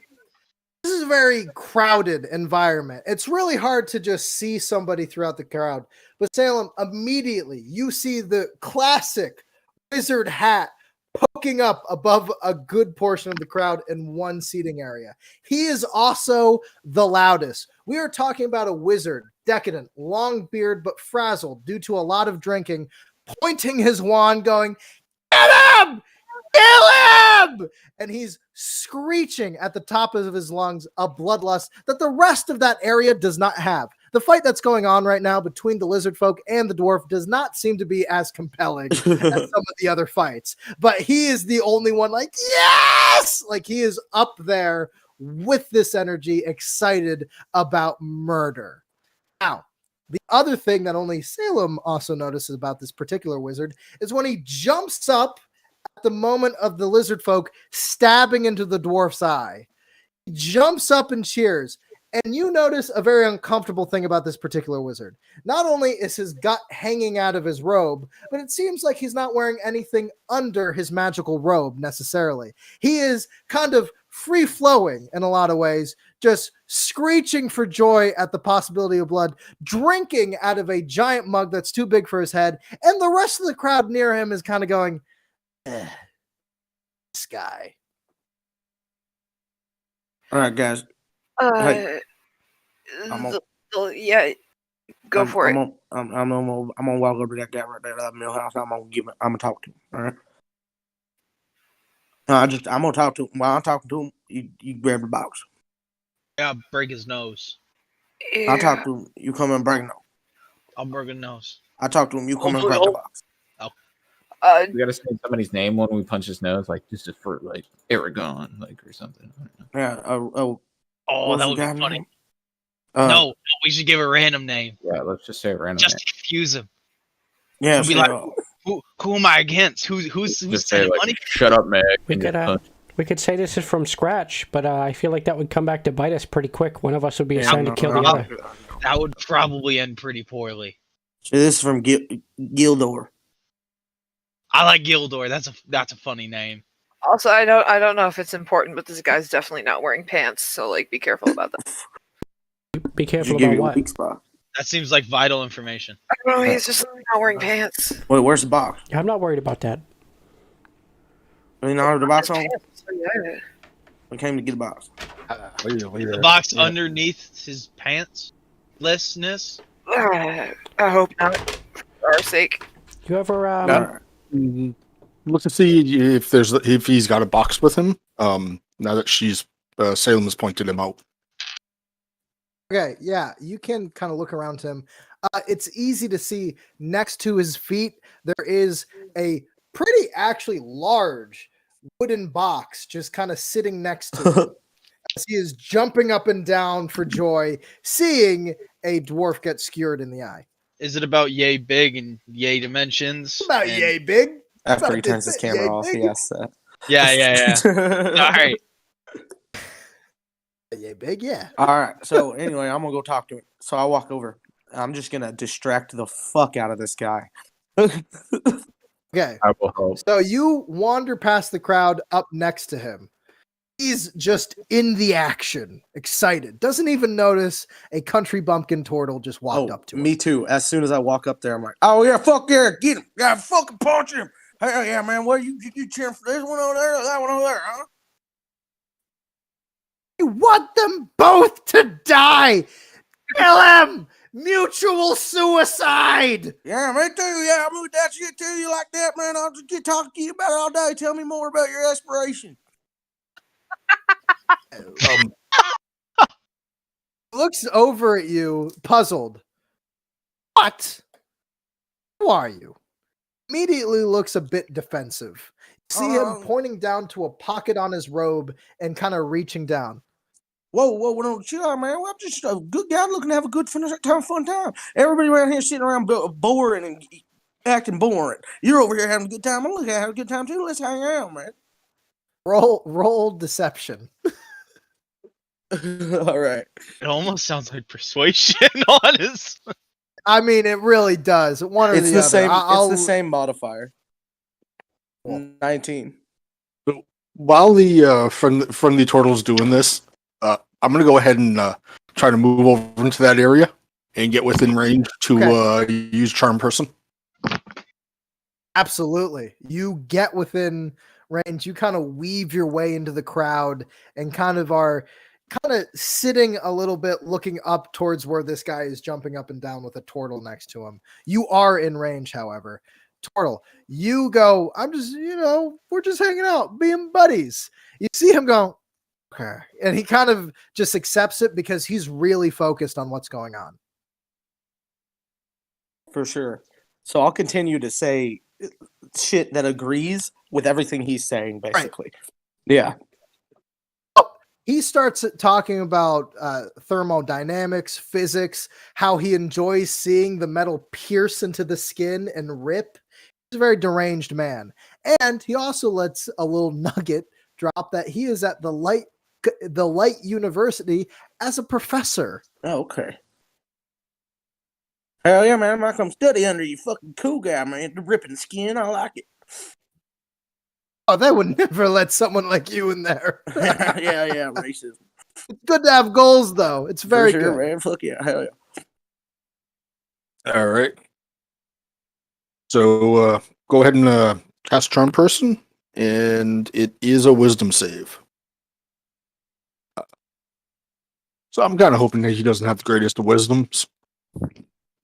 crowded environment. It's really hard to just see somebody throughout the crowd. But Salem, immediately you see the classic wizard hat poking up above a good portion of the crowd in one seating area. He is also the loudest. We are talking about a wizard, decadent, long beard, but frazzled due to a lot of drinking, pointing his wand, going, "Get him! Kill him!" And he's screeching at the top of his lungs a bloodlust that the rest of that area does not have. The fight that's going on right now between the lizard folk and the dwarf does not seem to be as compelling as some of the other fights. But he is the only one like, yes! Like he is up there with this energy, excited about murder. Now, the other thing that only Salem also notices about this particular wizard is when he jumps up at the moment of the lizard folk stabbing into the dwarf's eye. He jumps up and cheers. And you notice a very uncomfortable thing about this particular wizard. Not only is his gut hanging out of his robe, but it seems like he's not wearing anything under his magical robe necessarily. He is kind of free-flowing in a lot of ways, just screeching for joy at the possibility of blood, drinking out of a giant mug that's too big for his head, and the rest of the crowd near him is kind of going, this guy. All right, guys. Yeah, go for it. I'm gonna walk over to that guy right there at the Millhouse. I'm gonna talk to him. All right. I'm gonna talk to him. While I'm talking to him, you grab the box. Yeah, break his nose. Yeah. I talk to him. You come and break him. I'll break his nose. I talk to him. You come and break the box. We gotta say somebody's name when we punch his nose, like this is for like Arrowknee, like or something. Yeah. Oh, that would be funny. No, we should give a random name. Yeah, let's just say a random just name. to confuse him. Yeah. We'll be like, who am I against? Who's Just say sending like, money? shut up, Meg. We could say this is from scratch, but I feel like that would come back to bite us pretty quick. One of us would be assigned to kill the other. That would probably end pretty poorly. So this is from Gildor. I like Gildor. That's a funny name. Also, I don't know if it's important, but this guy's definitely not wearing pants, so like be careful about that. Be careful about what? That seems like vital information. I don't know, he's just not wearing pants. Wait, where's the box? I'm not worried about that. You know the box on? Yeah. We came to get the box. The box underneath his pants lessness. I hope not. For our sake. You ever Look to see if he's got a box with him. Now that Salem has pointed him out. Okay, yeah, you can kind of look around him. It's easy to see next to his feet, there is a pretty actually large wooden box just kind of sitting next to him. As he is jumping up and down for joy, seeing a dwarf get skewered in the eye. Is it about yay big and yay dimensions? About yay big. After he turns his camera off, he asks that. Yeah. All right. Yeah, big, yeah. All right. So anyway, I'm gonna go talk to him. So I walk over. I'm just gonna distract the fuck out of this guy. Okay. I will help. So you wander past the crowd up next to him. He's just in the action, excited. Doesn't even notice a country bumpkin turtle just walked up to him. Me too. As soon as I walk up there, I'm like, oh yeah, fuck yeah, get him. Yeah, fucking punch him. Hell yeah, man. What you cheering for this one over there, that one over there, huh? I want them both to die. Kill him. Mutual suicide. Yeah, me too. Yeah, I'm with that shit too. You like that, man? I'll just get talking to you about it all day. Tell me more about your aspiration. Looks over at you, puzzled. What? Who are you? Immediately looks a bit defensive. See him pointing down to a pocket on his robe and kind of reaching down. Whoa, chill out, man. I'm just a good guy looking to have a good fun time. Everybody around here sitting around boring and acting boring. You're over here having a good time. I'm looking at having a good time too. Let's hang out, man. Roll deception. All right. It almost sounds like persuasion, honest. I mean, it really does. One or It's the the other. same. It's the same modifier. 19. So while the friendly turtle's doing this, I'm gonna go ahead and try to move over into that area and get within range to use charm person. Absolutely. You get within range. You kind of weave your way into the crowd and kind of sitting a little bit, looking up towards where this guy is jumping up and down with a turtle next to him. You are in range, however. Turtle, you go, I'm just, we're just hanging out, being buddies. You see him go, okay. And he kind of just accepts it because he's really focused on what's going on. For sure. So I'll continue to say shit that agrees with everything he's saying, basically. Right. Yeah. He starts talking about thermodynamics, physics, how he enjoys seeing the metal pierce into the skin and rip. He's a very deranged man. And he also lets a little nugget drop that he is at the Light University as a professor. Oh, okay. Hell yeah, man. I'm not come study under you fucking cool guy, man. The ripping skin. I like it. Oh, they would never let someone like you in there. yeah, racism. It's good to have goals, though. It's very For sure, good. Man. Fuck yeah, hell yeah. All right. So go ahead and cast charm person, and it is a wisdom save. So I'm kind of hoping that he doesn't have the greatest of wisdoms,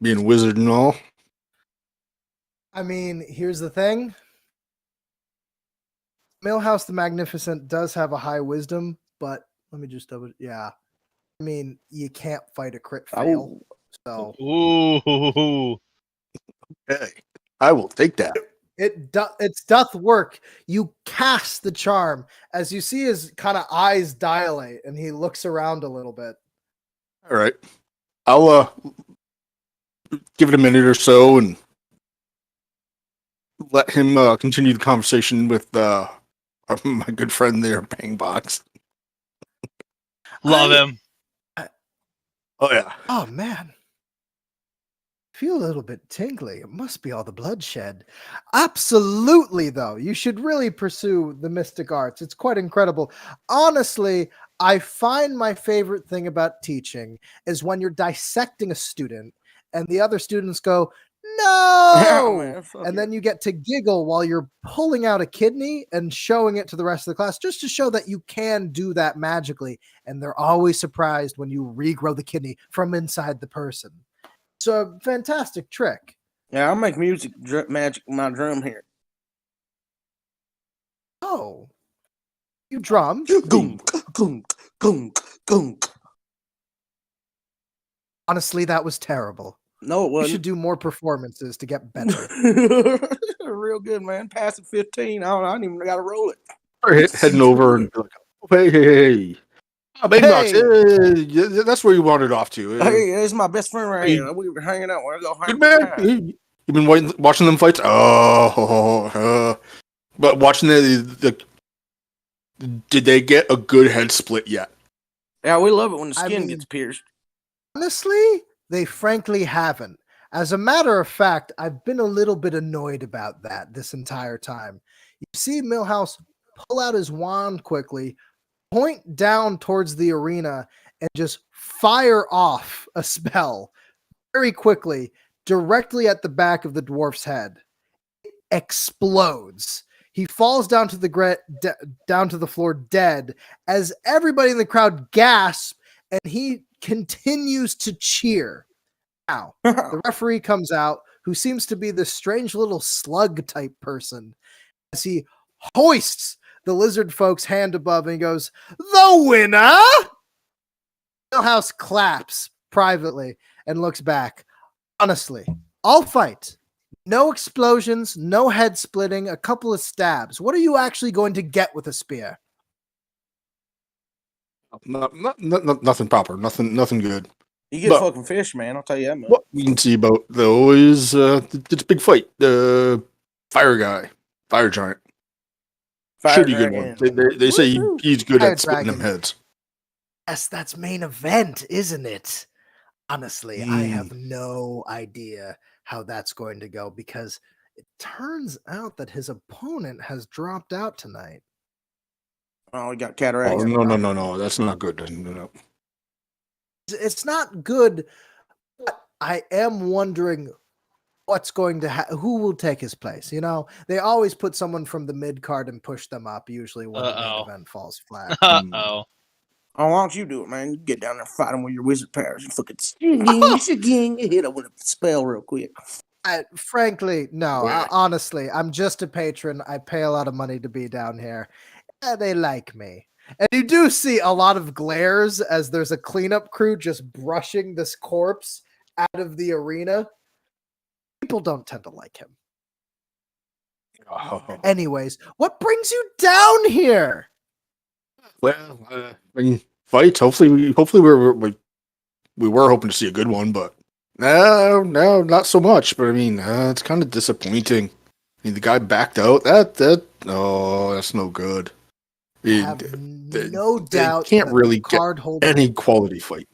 being a wizard and all. I mean, here's the thing. Millhouse the Magnificent does have a high wisdom, but let me just I mean, you can't fight a crit fail. So Ooh. Okay. I will take that. It doth work. You cast the charm as you see his kind of eyes dilate and he looks around a little bit. All right. I'll give it a minute or so and let him continue the conversation with my good friend there, Bangbox. Love him. Oh yeah. Oh man. Feel a little bit tingly. It must be all the bloodshed. Absolutely, though. You should really pursue the mystic arts. It's quite incredible. Honestly, I find my favorite thing about teaching is when you're dissecting a student and the other students go, no! And then you get to giggle while you're pulling out a kidney and showing it to the rest of the class just to show that you can do that magically. And they're always surprised when you regrow the kidney from inside the person. It's a fantastic trick. Yeah, I'll make music magic with my drum here. Oh. You drum? Gunk, gunk, gunk, gunk. Honestly, that was terrible. No, it wasn't. You should do more performances to get better. Real good, man. Pass it 15. I don't even got to roll it. We're heading over and be like, hey. Oh, Bangbox, hey, that's where you wandered off to. Hey, this is my best friend right here. We were hanging out. We're going to good man. You've been watching them fights? But watching the did they get a good head split yet? Yeah, we love it when the skin gets pierced. Honestly, they frankly haven't. As a matter of fact, I've been a little bit annoyed about that this entire time. You see Millhouse pull out his wand quickly, point down towards the arena and just fire off a spell very quickly directly at the back of the dwarf's head. It explodes. He falls down to the floor dead as everybody in the crowd gasps, and he continues to cheer. Now, the referee comes out, who seems to be this strange little slug type person, as he hoists the lizard folk's hand above and he goes, "The winner!" Millhouse claps privately and looks back. Honestly, I'll fight. No explosions, no head splitting, a couple of stabs. What are you actually going to get with a spear? Nothing proper. Nothing good. You get fucking fish, man. I'll tell you that much. What we can see about though is it's a big fight. The fire guy, fire giant, Fire shitty good one. They say he's good Fire at splitting them dragon. heads. Yes, that's main event, isn't it? Honestly, I have no idea how that's going to go because it turns out that his opponent has dropped out tonight. Oh, he got cataracts. Oh, no, that's not good. No. It's not good, but I am wondering what's going to who will take his place. You know, they always put someone from the mid card and push them up, usually when the main event falls flat. Oh, why don't you do it, man? You get down there and fight him with your wizard powers. You fucking hit him with a spell real quick. Frankly, no. Honestly, I'm just a patron. I pay a lot of money to be down here. And they like me. And you do see a lot of glares as there's a cleanup crew just brushing this corpse out of the arena. People don't tend to like him. Anyways, what brings you down here? Well, I mean, fights. Hopefully we were hoping to see a good one, but no, not so much. But I mean, it's kind of disappointing. I mean, the guy backed out. That's no good. No doubt. They can't really get holder any quality fight.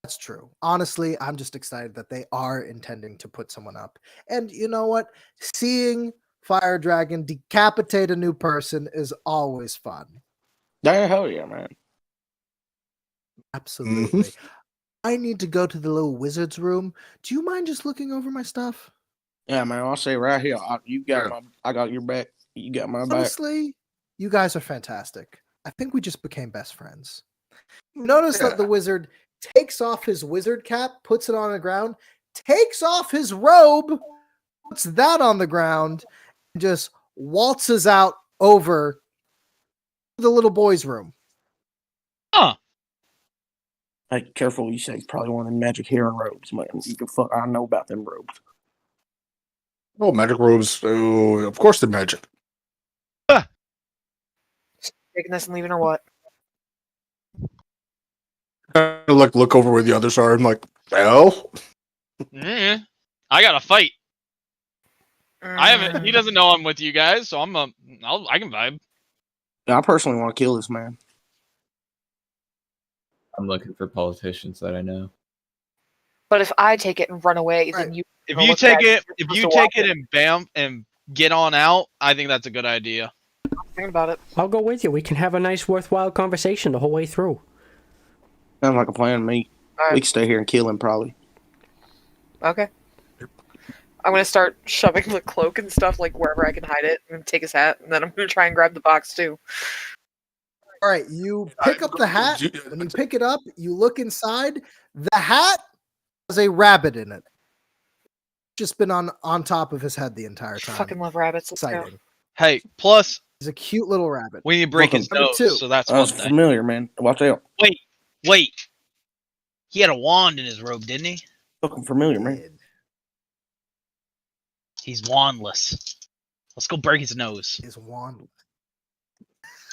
That's true. Honestly, I'm just excited that they are intending to put someone up. And you know what? Seeing Fire Dragon decapitate a new person is always fun. Yeah, hell yeah, man. Absolutely. I need to go to the little wizard's room. Do you mind just looking over my stuff? Yeah, man. I'll say right here. I got your back. You got my back. Honestly, you guys are fantastic. I think we just became best friends. Notice that the wizard takes off his wizard cap, puts it on the ground, takes off his robe, puts that on the ground, and just waltzes out over the little boy's room. Hey, careful. You say it's probably one of them magic heron robes, man. You can fuck. I know about them robes. Oh, magic robes. Oh, of course they're magic. Taking this and leaving or what? I look over where the others are. I'm like, well, I got to fight. I haven't. He doesn't know I'm with you guys, so I can vibe. I personally want to kill this man. I'm looking for politicians that I know. But if I take it and run away, then you. If you take it and bam and get on out, I think that's a good idea. Thinking about it. I'll go with you. We can have a nice, worthwhile conversation the whole way through. Sounds like a plan to me. Right. We can stay here and kill him, probably. Okay. I'm gonna start shoving the cloak and stuff like wherever I can hide it, and take his hat, and then I'm gonna try and grab the box too. All right, you pick up the hat. When you pick it up, you look inside. The hat has a rabbit in it. Just been on top of his head the entire time. Fucking love rabbits. Exciting. Hey, plus he's a cute little rabbit. We need to break his nose, so that's one thing. Familiar, man. Watch out. Wait. He had a wand in his robe, didn't he? Fucking familiar, man. He's wandless. Let's go break his nose. He's wandless.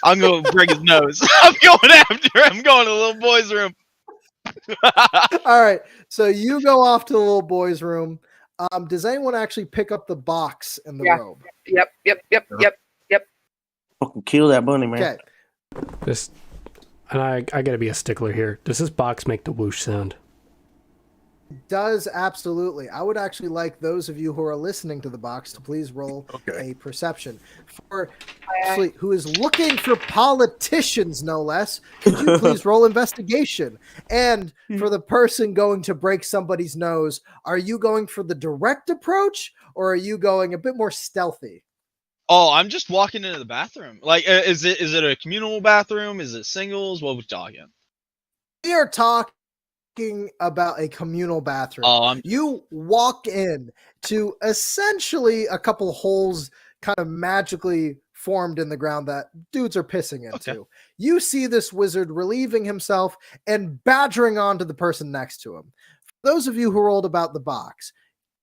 I'm going to break his nose. I'm going after him. I'm going to the little boy's room. All right, so you go off to the little boy's room. Does anyone actually pick up the box in the robe? Yep. Fucking kill that bunny, man. Okay. And I gotta be a stickler here. Does this box make the whoosh sound? does absolutely. I would actually like those of you who are listening to the box to please roll a perception. For Ashley, who is looking for politicians, no less, could you please roll investigation? And for the person going to break somebody's nose, are you going for the direct approach or are you going a bit more stealthy? Oh, I'm just walking into the bathroom. Like, is it a communal bathroom? Is it singles? What we talking? We are talking about a communal bathroom. You walk in to essentially a couple holes kind of magically formed in the ground that dudes are pissing into. Okay. You see this wizard relieving himself and badgering on to the person next to him. For those of you who rolled about the box,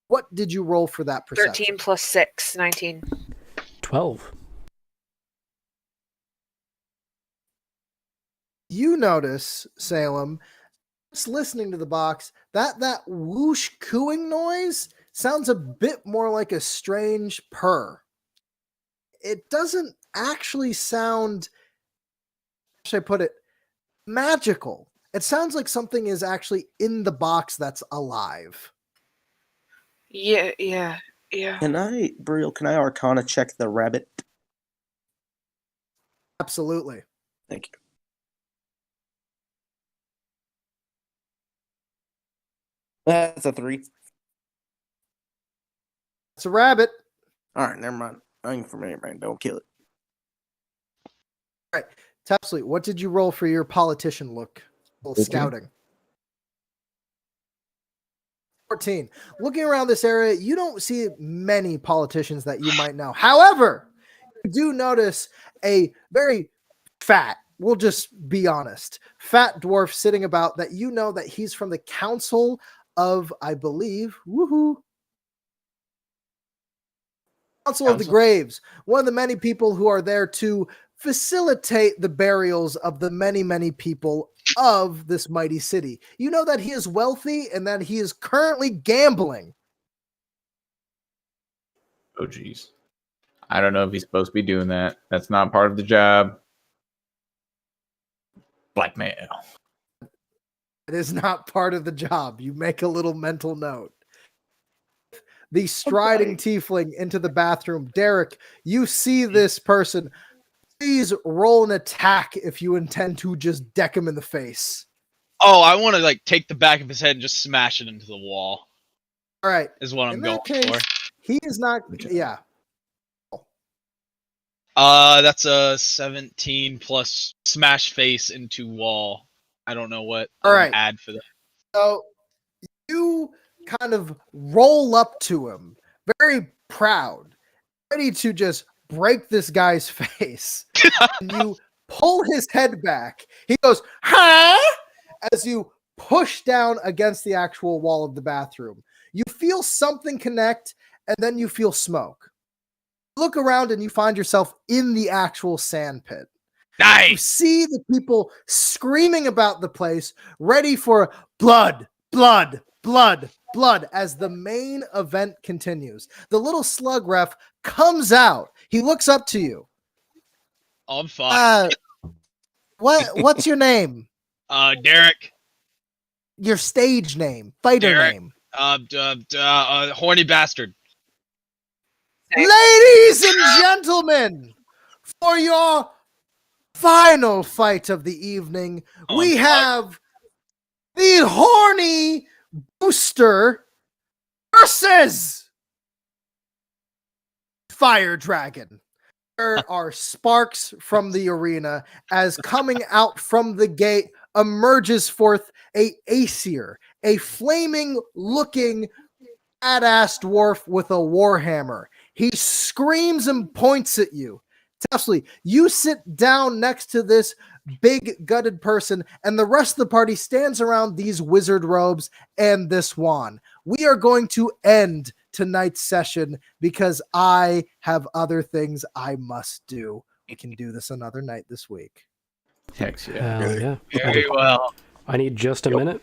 what did you roll for that perception? 13 plus 6, 19. 12. You notice, Salem, listening to the box, that whoosh cooing noise sounds a bit more like a strange purr. It doesn't actually sound, how should I put it, magical. It sounds like something is actually in the box that's alive. Yeah. Can I Arcana check the rabbit? Absolutely. Thank you. That's a 3. It's a rabbit. All right, never mind. I ain't familiar, man. Don't kill it. All right, Tepsley, what did you roll for your politician look? Scouting. 14. Looking around this area, you don't see many politicians that you might know. However, you do notice a very fat, we'll just be honest, fat dwarf sitting about that you know that he's from the Council of, I believe, Council of the Graves, one of the many people who are there to facilitate the burials of the many, many people of this mighty city. You know that he is wealthy and that he is currently gambling. Oh, geez. I don't know if he's supposed to be doing that. That's not part of the job. Blackmail. It is not part of the job. You make a little mental note. The striding tiefling into the bathroom. Derek, you see this person. Please roll an attack if you intend to just deck him in the face. Oh, I want to like take the back of his head and just smash it into the wall. All right. Is what I'm going for. He is not. Yeah. That's a 17 plus smash face into wall. I don't know what add for that. So you kind of roll up to him, very proud, ready to just break this guy's face. And you pull his head back. He goes, "Huh?" As you push down against the actual wall of the bathroom. You feel something connect, and then you feel smoke. Look around and you find yourself in the actual sand pit. Nice. You see the people screaming about the place, ready for blood, blood, blood, blood as the main event continues. The little slug ref comes out. He looks up to you. I'm fine. What's your name? Derek. Your stage name, fighter Derek. name. Horny bastard. Ladies and gentlemen, for your final fight of the evening, we have the horny booster versus Fire Dragon. There are sparks from the arena as coming out from the gate emerges forth a Aesir, a flaming looking badass dwarf with a warhammer. He screams and points at you. Tepsley, you sit down next to this big gutted person, and the rest of the party stands around these wizard robes and this wand. We are going to end tonight's session because I have other things I must do. We can do this another night this week. Heck yeah. Hell yeah. Very well. I need just a minute.